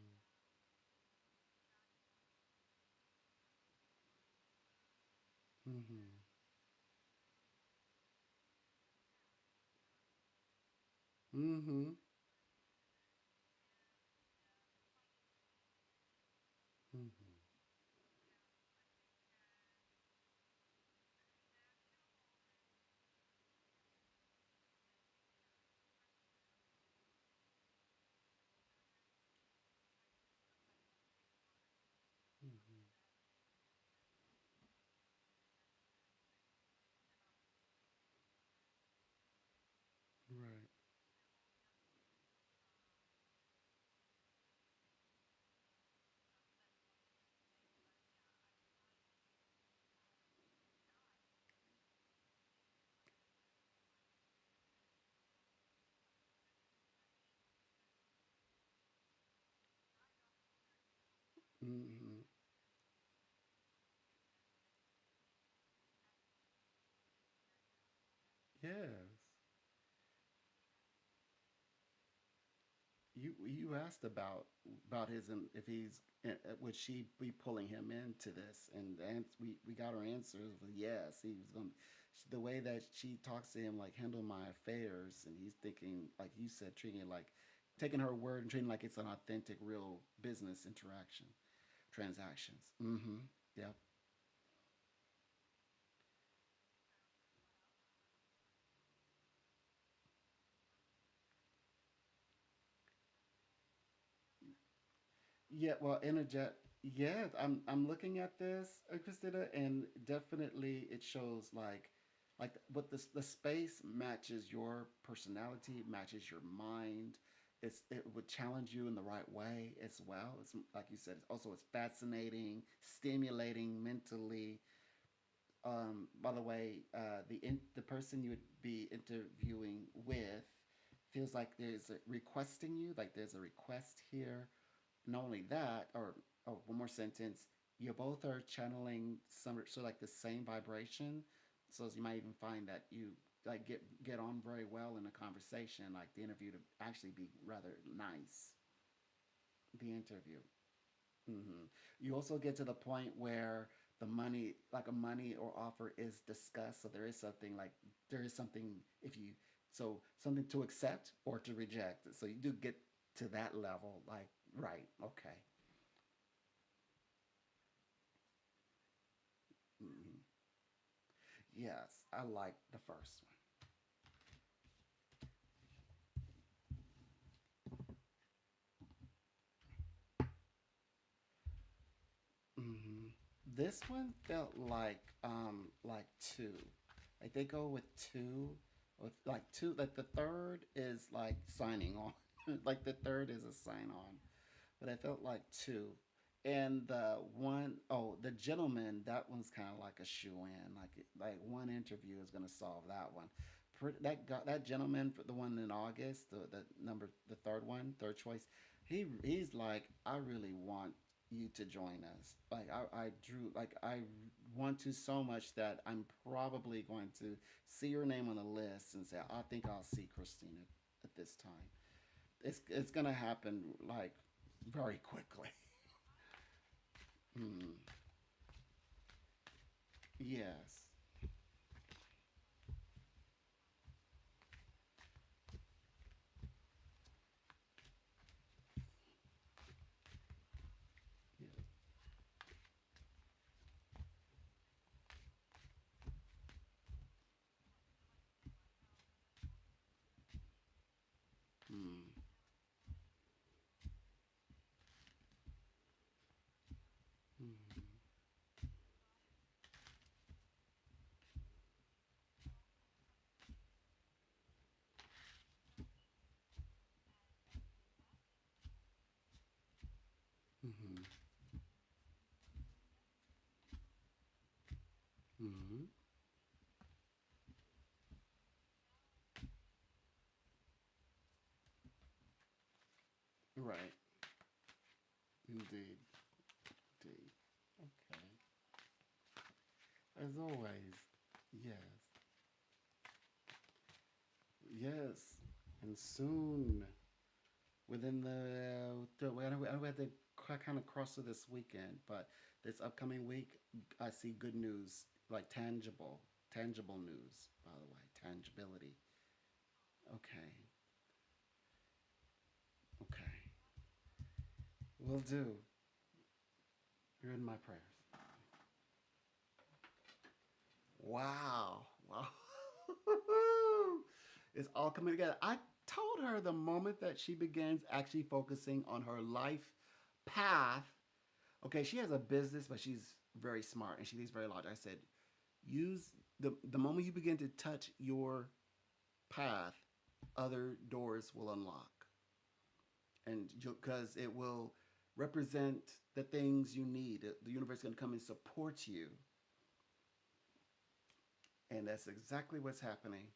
Mm-hmm. Mm-hmm. Mm-hmm. Mm-hmm. Right. Mm-hmm. Yes. You asked about his if he's would she be pulling him into this, and we got our answers with yes. He was going the way that she talks to him like handle my affairs, and he's thinking like you said, treating it like taking her word and treating like it's an authentic, real business interaction, transactions. Mm-hmm. Yep. Yeah, well, interjet. Yeah, I'm looking at this, Christina, and definitely it shows like what the space matches your personality, matches your mind. It would challenge you in the right way as well. It's like you said. It's also it's fascinating, stimulating mentally. By the way, the person you would be interviewing with feels like there's a requesting you, like there's a request here. Not only that, or oh, one more sentence, you both are channeling some so like the same vibration. So you might even find that you like get on very well in a conversation, like the interview to actually be rather nice. The interview. Hmm. You also get to the point where the money, like a money or offer, is discussed. So there is something if you so something to accept or to reject. So you do get to that level, like right, okay. Hmm. Yes, I like the first one. Hmm. This one felt like two. Like they go with two, with like two. Like the third is like signing on. Like the third is a sign on. But I felt like two. And the one oh the gentleman, that one's kind of like a shoe in. Like one interview is gonna solve that one. That gentleman for the one in August, the third one, third choice. He's like, I really want you to join us. Like I drew like I want to so much that I'm probably going to see your name on the list and say I think I'll see Christina at this time. It's gonna happen like very quickly. Mm, yes. Yeah. Mm, mm, Mm-hmm. Right. Indeed. Indeed. Okay. As always. Yes. Yes. And soon, within we have to kind of cross to this weekend, but this upcoming week, I see good news, like tangible news, by the way, tangibility. Okay. Okay. Will do. You're in my prayers. Wow. Wow. It's all coming together. I told her the moment that she begins actually focusing on her life path. Okay, she has a business, but she's very smart and she thinks very large. I said, use the moment you begin to touch your path, other doors will unlock, and because it will represent the things you need. The universe is going to come and support you, and that's exactly what's happening.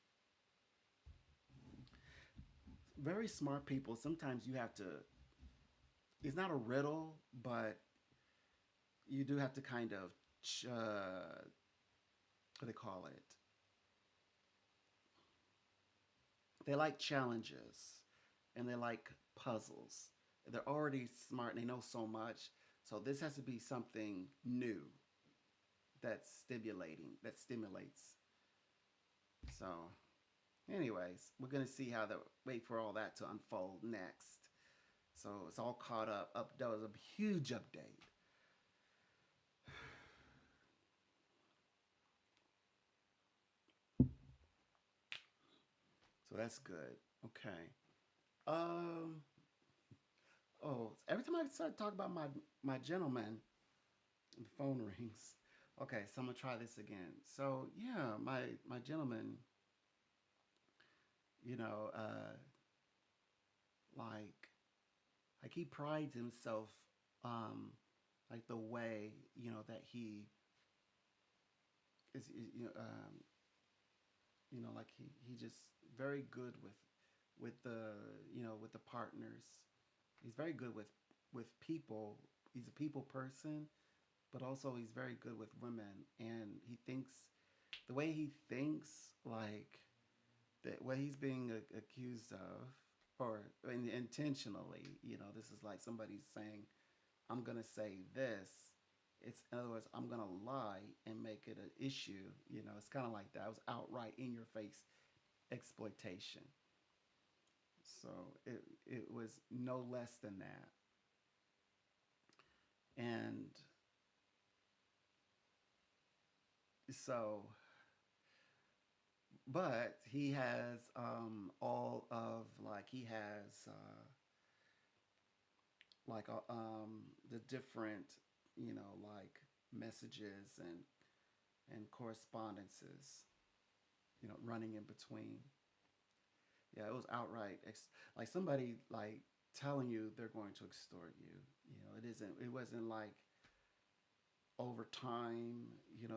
Very smart people. Sometimes you have to. It's not a riddle, but you do have to kind of what do they call it? They like challenges, and they like puzzles. They're already smart and they know so much. So this has to be something new that's stimulating, that stimulates. So, anyways, we're gonna see how the wait for all that to unfold next. So it's all caught up. That was a huge update. So that's good. Okay. Um. Oh, every time I start talking about my gentleman, the phone rings. Okay, so I'm gonna try this again. So yeah, my gentleman, you know, like he prides himself, um, like the way that he is, like he just very good with the with the partners. He's very good with people. He's a people person, but also he's very good with women, and he thinks the way he thinks, like that what he's being accused of, or intentionally, this is like somebody's saying, I'm gonna say this. It's in other words, I'm gonna lie and make it an issue. It's kind of like that. It was outright in your face exploitation. So it was no less than that. And so, but he has all of like he has the different like messages and correspondences running in between. Yeah, it was outright like somebody like telling you they're going to extort you. It wasn't like over time,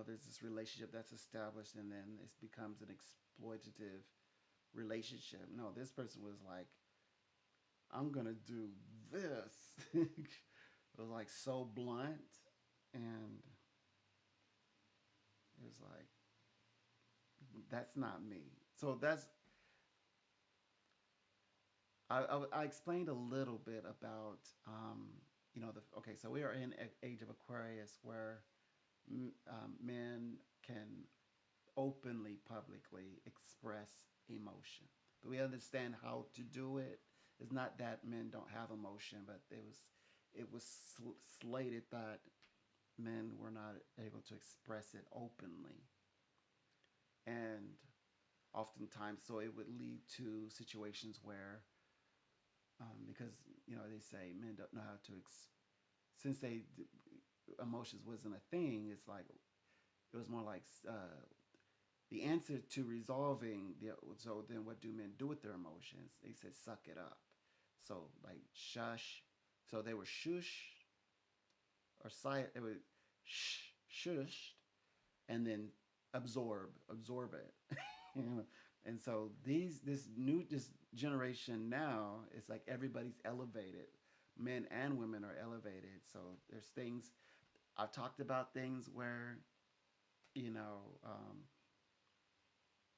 there's this relationship that's established and then it becomes an exploitative relationship. No, this person was like, I'm gonna do this. It was like so blunt, and it was like, that's not me. So I explained a little bit about okay, so we are in age of Aquarius where men can openly, publicly express emotion. But we understand how to do it. It's not that men don't have emotion, but it was slated that men were not able to express it openly, and oftentimes, so it would lead to situations where, because they say men don't know how to since emotions wasn't a thing. It's like it was more like the answer to resolving so then what do men do with their emotions? They said suck it up. So like shush. So they were shush or silent. They were shushed, and then absorb it. You know? And so this generation now, it's like everybody's elevated. Men and women are elevated. So there's things I've talked about, things where you know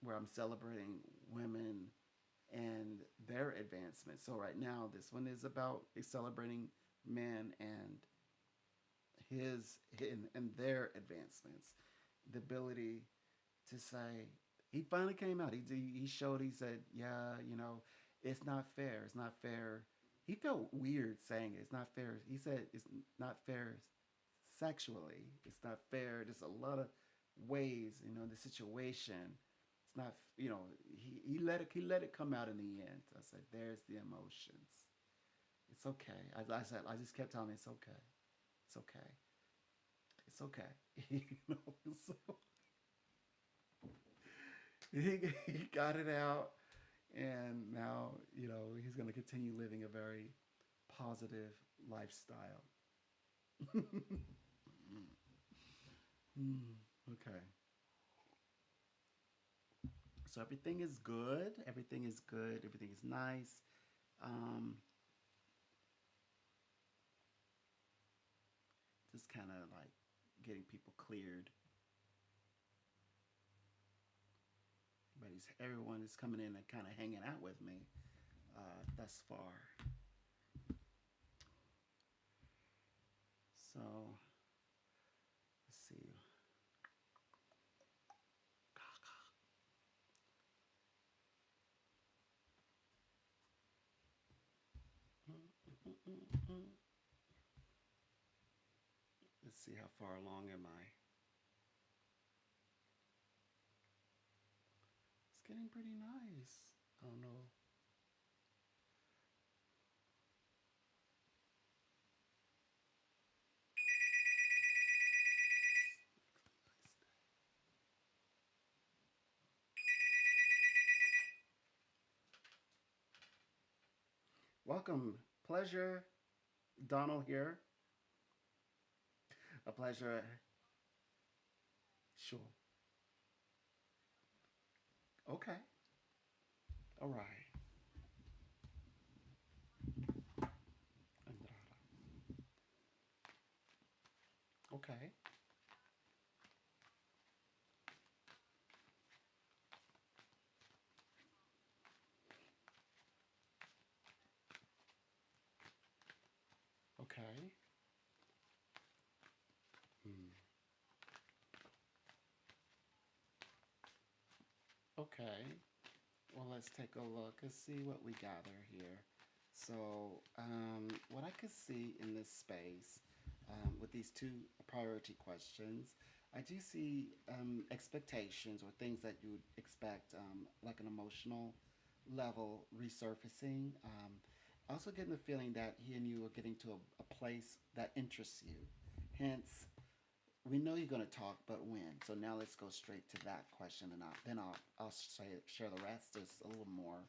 where I'm celebrating women and their advancement. So right now, this one is celebrating men and and their advancements, the ability to say he finally came out. He showed. He said, "Yeah, it's not fair. It's not fair." He felt weird saying it. It's not fair. He said, "It's not fair sexually. It's not fair. There's a lot of ways, the situation. It's not, he let it come out in the end." I said, "There's the emotions. It's okay." I said, I just kept telling him, "It's okay. It's okay. It's okay." So he got it out, and now he's going to continue living a very positive lifestyle. Okay, so everything is good. Everything is good. Everything is nice. Um, just kind of like getting people cleared. But everyone is coming in and kind of hanging out with me thus far. So let's see. Let's see how far along am I. It's getting pretty nice. I don't know. Welcome. Pleasure. Donald here. A pleasure. Sure. Okay. All right. Okay. Okay. Hmm. Okay. Well, let's take a look and see what we gather here. So, what I could see in this space with these two priority questions, I do see expectations or things that you would expect, like an emotional level resurfacing. Also, getting the feeling that he and you are getting to a place that interests you. Hence, we know you're going to talk, but when? So now let's go straight to that question, and I'll share the rest just a little more.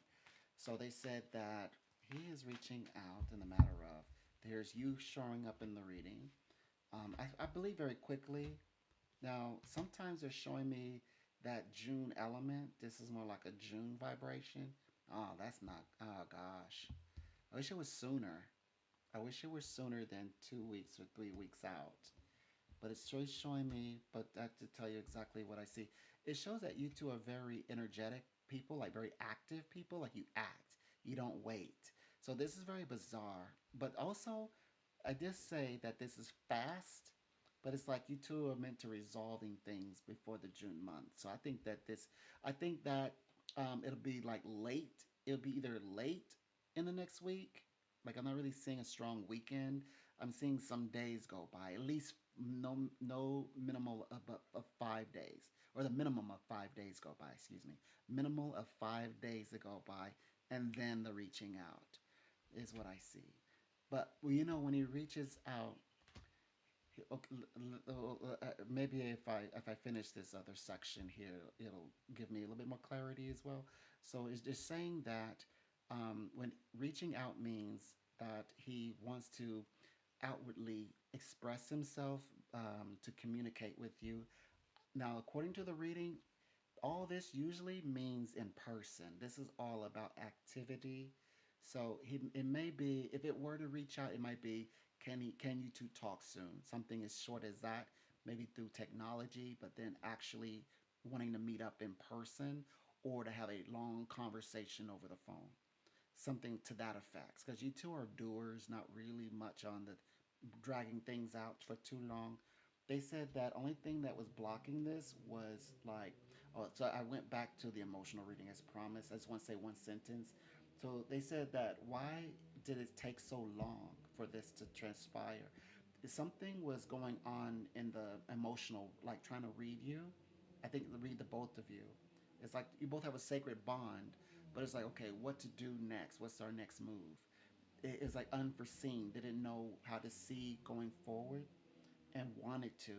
So they said that he is reaching out in the matter of there's you showing up in the reading. I believe very quickly. Now sometimes they're showing me that June element. This is more like a June vibration. Oh, that's not. Oh gosh, I wish it was sooner. I wish it was sooner than 2 weeks or 3 weeks out, but it's just showing me. But that to tell you exactly what I see, it shows that you two are very energetic people, like very active people. Like you act, you don't wait. So this is very bizarre. But also, I just say that this is fast, but it's like you two are meant to resolving things before the June month. So I think that it'll be like late. It'll be either late in the next week. Like I'm not really seeing a strong weekend. I'm seeing some days go by. At least no minimal of 5 days, or the minimum of 5 days go by. Excuse me, minimal of 5 days that go by, and then the reaching out is what I see. But when he reaches out, okay, maybe if I finish this other section here, it'll give me a little bit more clarity as well. So it's just saying that when reaching out means that he wants to outwardly express himself, to communicate with you. Now, according to the reading, all this usually means in person. This is all about activity. So it may be, if it were to reach out, it might be, can you two talk soon? Something as short as that, maybe through technology, but then actually wanting to meet up in person or to have a long conversation over the phone, something to that effect. Because you two are doers, not really much on the dragging things out for too long. They said that only thing that was blocking this was like, oh, so I went back to the emotional reading as promised. I just want to say one sentence. So they said that why did it take so long for this to transpire? Something was going on in the emotional, like trying to read you. I think read the both of you. It's like you both have a sacred bond, but it's like, okay, what to do next? What's our next move? It's like unforeseen. Didn't know how to see going forward and wanted to.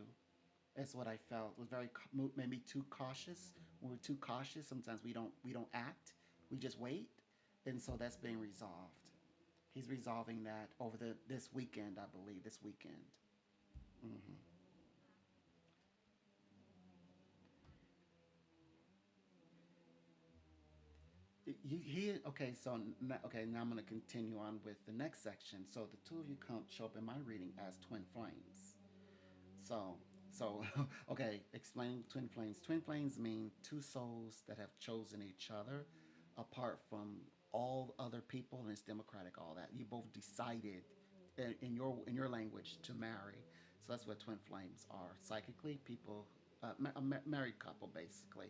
That's what I felt. Was very maybe too cautious. When we're too cautious, sometimes we don't act. We just wait, and so that's being resolved. He's resolving that over the this weekend, I believe. This weekend. Mm-hmm. He okay. So okay. Now I'm going to continue on with the next section. So the two of you come show up in my reading as twin flames. So, so okay, explaining twin flames. Twin flames mean two souls that have chosen each other apart from all other people, and it's democratic. All that you both decided in your language to marry. So that's what twin flames are. Psychically, people, married couple, basically.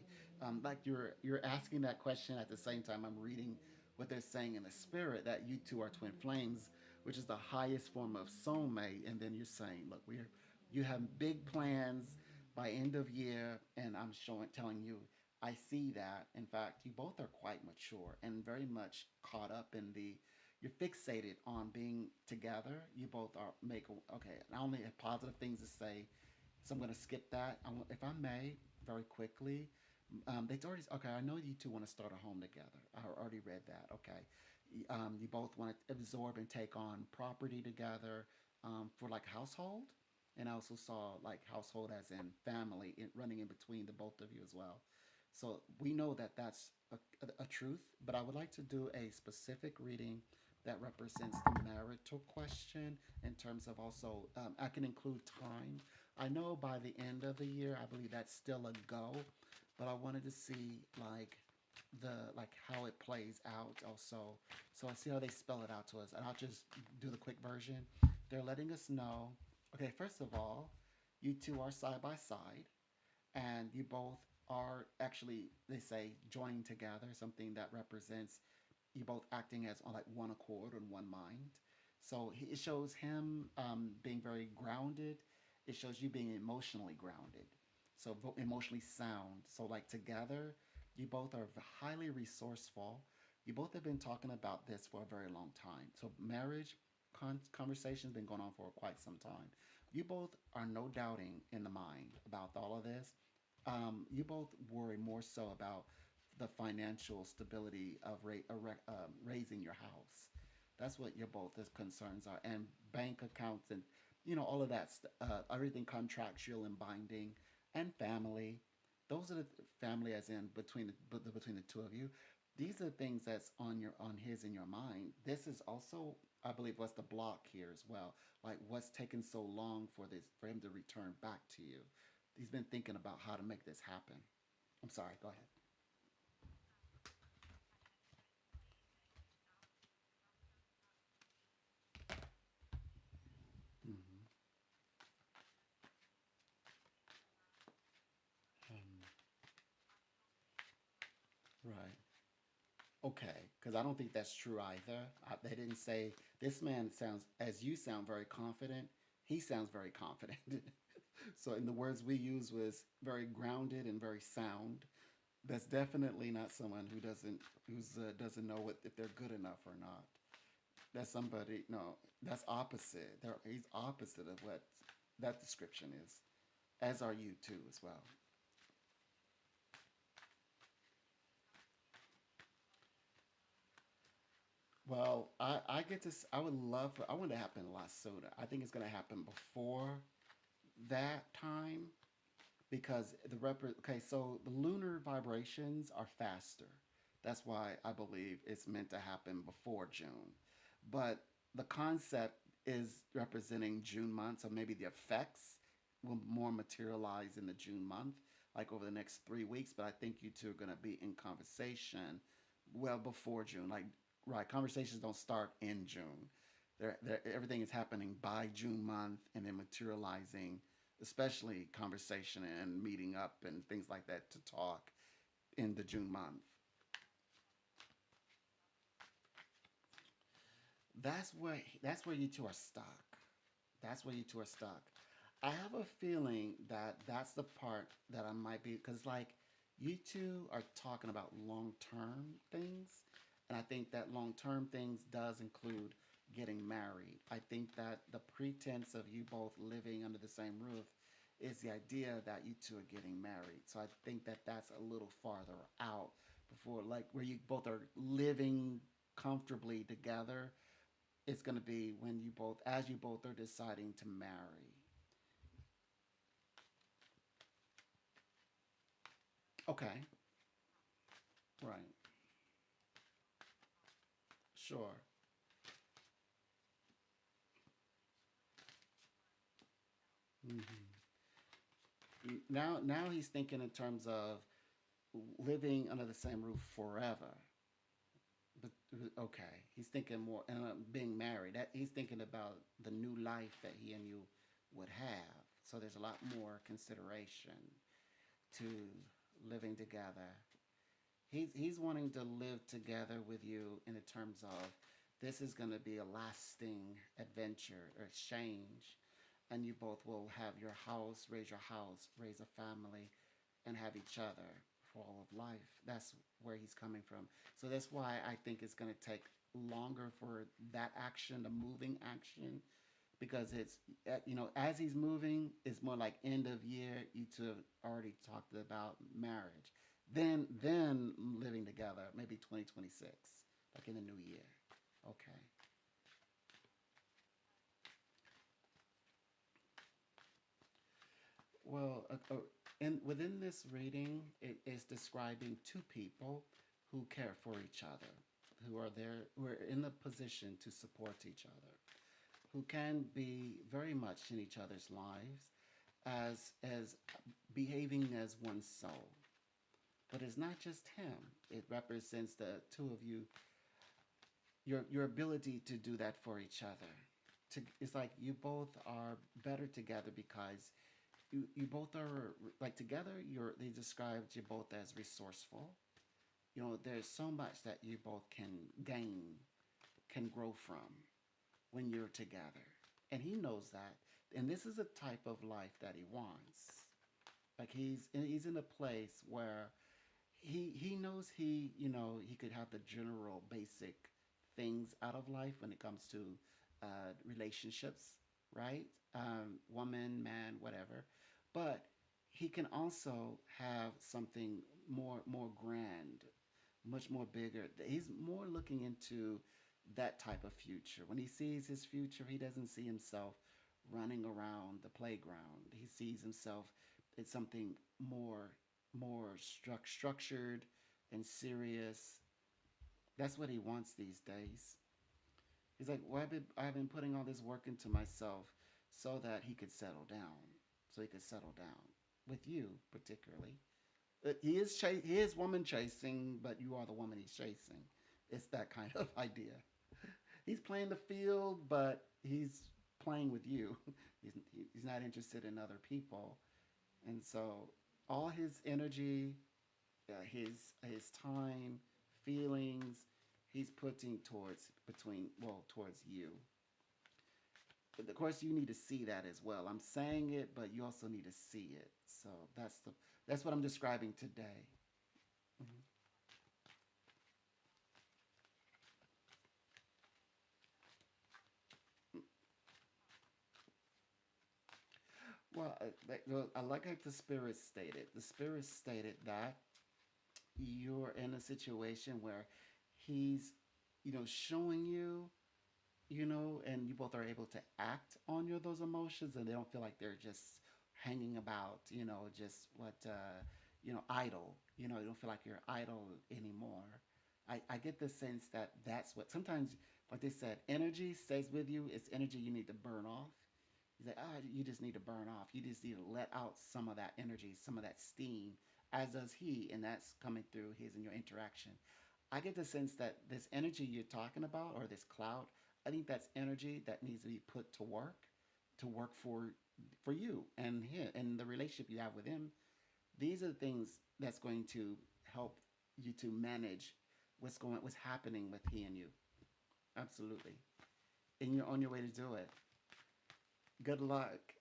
Like you're asking that question at the same time I'm reading what they're saying in the spirit that you two are twin flames, which is the highest form of soulmate. And then you're saying, look, we're you have big plans by end of year, and I'm telling you, I see that. In fact, you both are quite mature and very much caught up in the. You're fixated on being together. You both are make okay. I only have positive things to say, so I'm going to skip that. If I may, very quickly. They already okay. I know you two want to start a home together. I already read that. Okay, you both want to absorb and take on property together for like household, and I also saw like household as in family running in between the both of you as well. So we know that that's a truth, but I would like to do a specific reading that represents the marital question in terms of also I can include time. I know by the end of the year, I believe that's still a go, but I wanted to see like how it plays out also. So I see how they spell it out to us, and I'll just do the quick version. They're letting us know. Okay, first of all, you two are side by side, and you both are actually they say joined together, something that represents you both acting as on like one accord and one mind. So it shows him being very grounded. It shows you being emotionally grounded. So emotionally sound. So like together, you both are highly resourceful. You both have been talking about this for a very long time. So marriage conversation has been going on for quite some time. You both are no doubting in the mind about all of this. You both worry more so about the financial stability of raising your house. That's what your both concerns are, and bank accounts, and all of that. Everything contractual and binding, and family. Those are the family, as in between the two of you. These are the things that's on his in your mind. This is also, I believe, what's the block here as well. Like what's taken so long for him to return back to you. He's been thinking about how to make this happen. I'm sorry. Go ahead. Mm-hmm. Um, right. Okay, because I don't think that's true either. They didn't say this man sounds as you sound very confident. He sounds very confident. So, in the words we use was very grounded and very sound. That's definitely not someone who doesn't know what if they're good enough or not. That's somebody. No, that's opposite. He's opposite of what that description is. As are you too, as well. Well, I get to. I would love for. I want it to happen a lot sooner. I think it's going to happen before that time, because okay, so the lunar vibrations are faster. That's why I believe it's meant to happen before June. But the concept is representing June month, so maybe the effects will more materialize in the June month, like over the next 3 weeks. But I think you two are going to be in conversation well before June. Like, right, conversations don't start in June. Everything is happening by June month and then materializing, especially conversation and meeting up and things like that to talk in the June month. That's where you two are stuck. That's where you two are stuck. I have a feeling that that's the part that I might be because like you two are talking about long term things, and I think that long term things does include getting married. I think that the pretense of you both living under the same roof is the idea that you two are getting married. So I think that that's a little farther out before like where you both are living comfortably together. It's going to be when you both as you both are deciding to marry. Okay. Right. Sure. Hmm. Now he's thinking in terms of living under the same roof forever. But okay, he's thinking more and being married. That he's thinking about the new life that he and you would have. So there's a lot more consideration to living together. He's wanting to live together with you in the terms of this is going to be a lasting adventure or exchange, and you both will have your house, raise a family, and have each other for all of life. That's where he's coming from. So that's why I think it's going to take longer for that action, the moving action, because it's as he's moving, it's more like end of year. You two have already talked about marriage, then living together, maybe 2026, like in the new year. Okay. Well, and within this reading, it is describing two people who care for each other, who are there, who are in the position to support each other, who can be very much in each other's lives as behaving as one soul. But it's not just him. It represents the two of you, your ability to do that for each other. It's like you both are better together because you both are like together. They described you both as resourceful. There's so much that you both can gain, can grow from when you're together, and he knows that. And this is a type of life that he wants. Like he's in a place where he knows he could have the general basic things out of life when it comes to relationships, right? Woman, man, whatever. But he can also have something more grand, much more bigger. He's more looking into that type of future. When he sees his future, he doesn't see himself running around the playground. He sees himself as something more structured and serious. That's what he wants these days. He's like, well, I've been putting all this work into myself so that he could settle down, so he could settle down with you particularly. He is woman chasing, but you are the woman he's chasing. It's that kind of idea. He's playing the field, but he's playing with you. He's not interested in other people, and so all his energy, his time, feelings, he's putting towards you. But of course, you need to see that as well. I'm saying it, but you also need to see it. So that's what I'm describing today. Mhm. Well, I like how the spirit stated. The spirit stated that you're in a situation where he's, showing you, and you both are able to act on those emotions, and they don't feel like they're just hanging about, just what, idle. You don't feel like you're idle anymore. I get the sense that that's what sometimes, like they said, energy stays with you. It's energy you need to burn off. He's like, you just need to burn off. You just need to let out some of that energy, some of that steam, as does he, and that's coming through his and your interaction. I get the sense that this energy you're talking about, or this cloud, I think that's energy that needs to be put to work for you and him and the relationship you have with him. These are the things that's going to help you to manage what's happening with he and you. Absolutely, and you're on your way to do it. Good luck.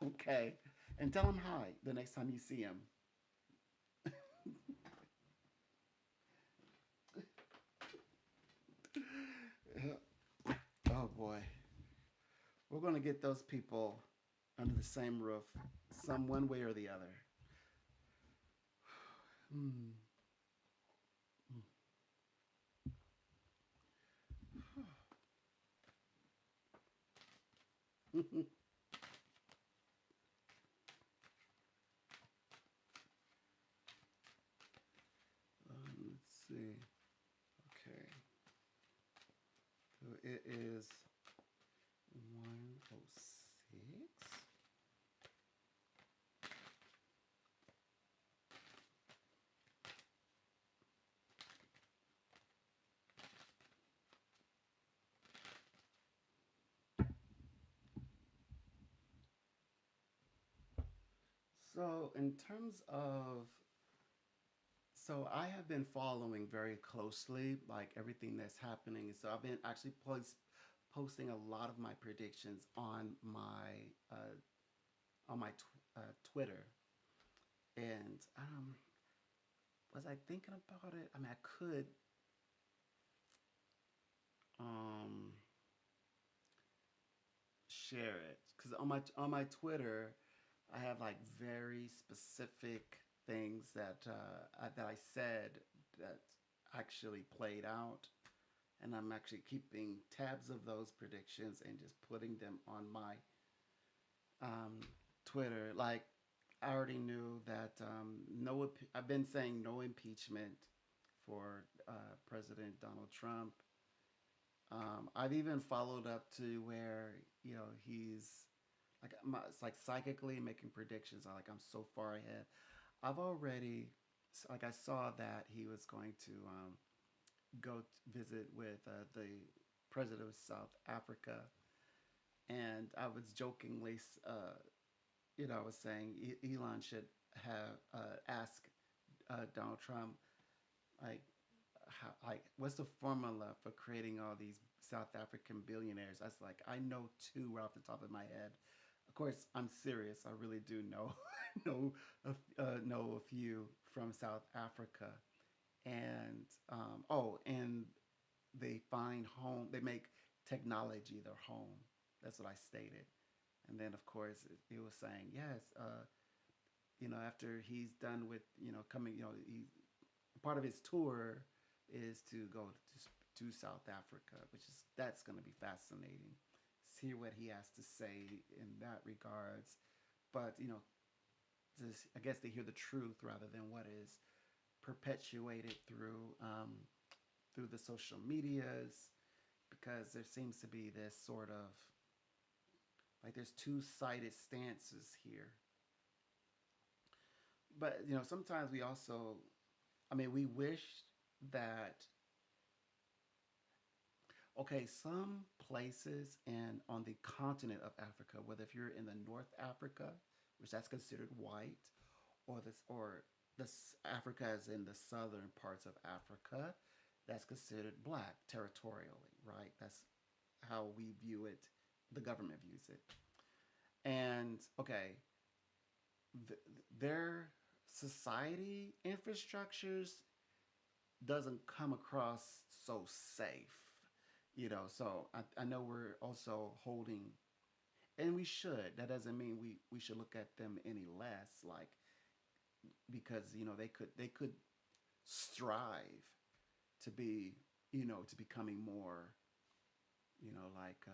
Okay, and tell him hi the next time you see him. Oh boy, we're gonna get those people under the same roof, some one way or the other. Hmm. Let's see. Okay, so it is 106. So in terms of so I have been following very closely like everything that's happening. So I've been actually posting a lot of my predictions on my Twitter. And was I thinking about it? I mean, I could um, share it because on my Twitter, I have like very specific things that I said that actually played out, and I'm actually keeping tabs of those predictions and just putting them on my um, Twitter. Like I already knew that no. I've been saying no impeachment for President Donald Trump. I've even followed up to where he's it's like psychically making predictions. I'm so far ahead. I've already like I saw that he was going to go visit with the president of South Africa, and I was jokingly, I was saying Elon should have ask Donald Trump like like what's the formula for creating all these South African billionaires? I was like, I know two right off the top of my head. Of course, I'm serious. I really do know know a few from South Africa, and and they find home. They make technology their home. That's what I stated. And then, of course, he was saying, yes, after he's done with, coming, he's part of his tour is to go to South Africa, which is that's going to be fascinating. See what he has to say in that regards, but just I guess to hear the truth rather than what is perpetuated through the social medias, because there seems to be this sort of like there's two-sided stances here. But sometimes we also, I mean, we wish that okay, some places and on the continent of Africa, whether if you're in the North Africa, which that's considered white, or this Africa is in the southern parts of Africa, that's considered black territorially, right? That's how we view it. The government views it. And okay, th- their society infrastructures doesn't come across so safe, So I know we're also holding, and we should. That doesn't mean we should look at them any less, like because they could strive to be to becoming more like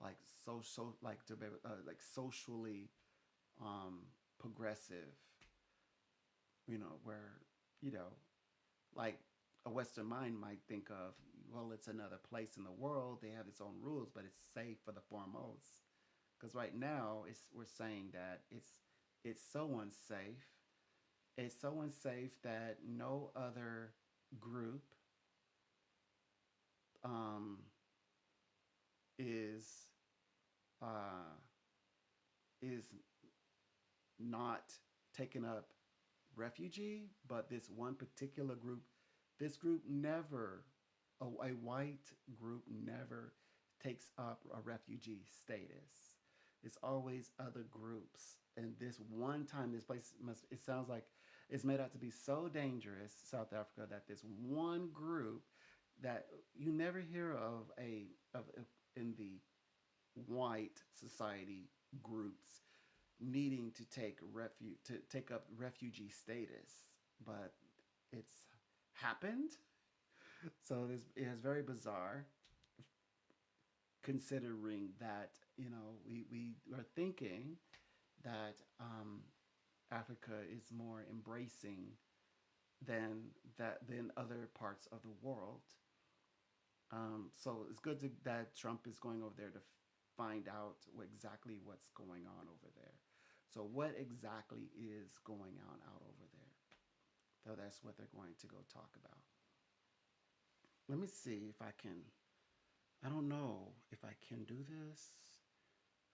like so like to be like socially. um, progressive, where, you know, like a Western mind might think of, well, it's another place in the world. They have its own rules, but it's safe for the foremost. Because right now, we're saying that it's so unsafe. It's so unsafe that no other group um, is uh, is not taking up refugee, but this one particular group, this group never, a white group never takes up a refugee status. It's always other groups. And this one time, this place must, it sounds like it's made out to be so dangerous, South Africa, that this one group that you never hear of in the white society groups needing to take up refugee status, but it's happened. So it is very bizarre, considering that we are thinking that Africa is more embracing than other parts of the world. So it's good that Trump is going over there to find out exactly what's going on over there. So what exactly is going on out over there? So that's what they're going to go talk about. Let me see if I can. I don't know if I can do this.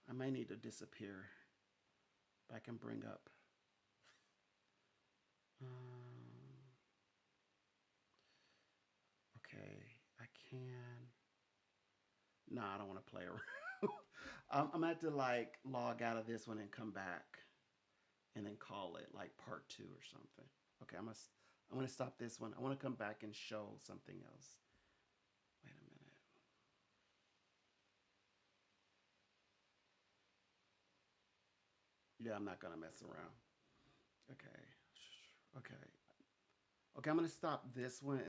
I may need to disappear. But I can bring up. Um, okay, I can. No, I don't want to play around. I'm gonna have to like log out of this one and come back, and then call it like part two or something. Okay, I'm gonna stop this one. I want to come back and show something else. Wait a minute. Yeah, I'm not gonna mess around. Okay. Okay. Okay, I'm gonna stop this one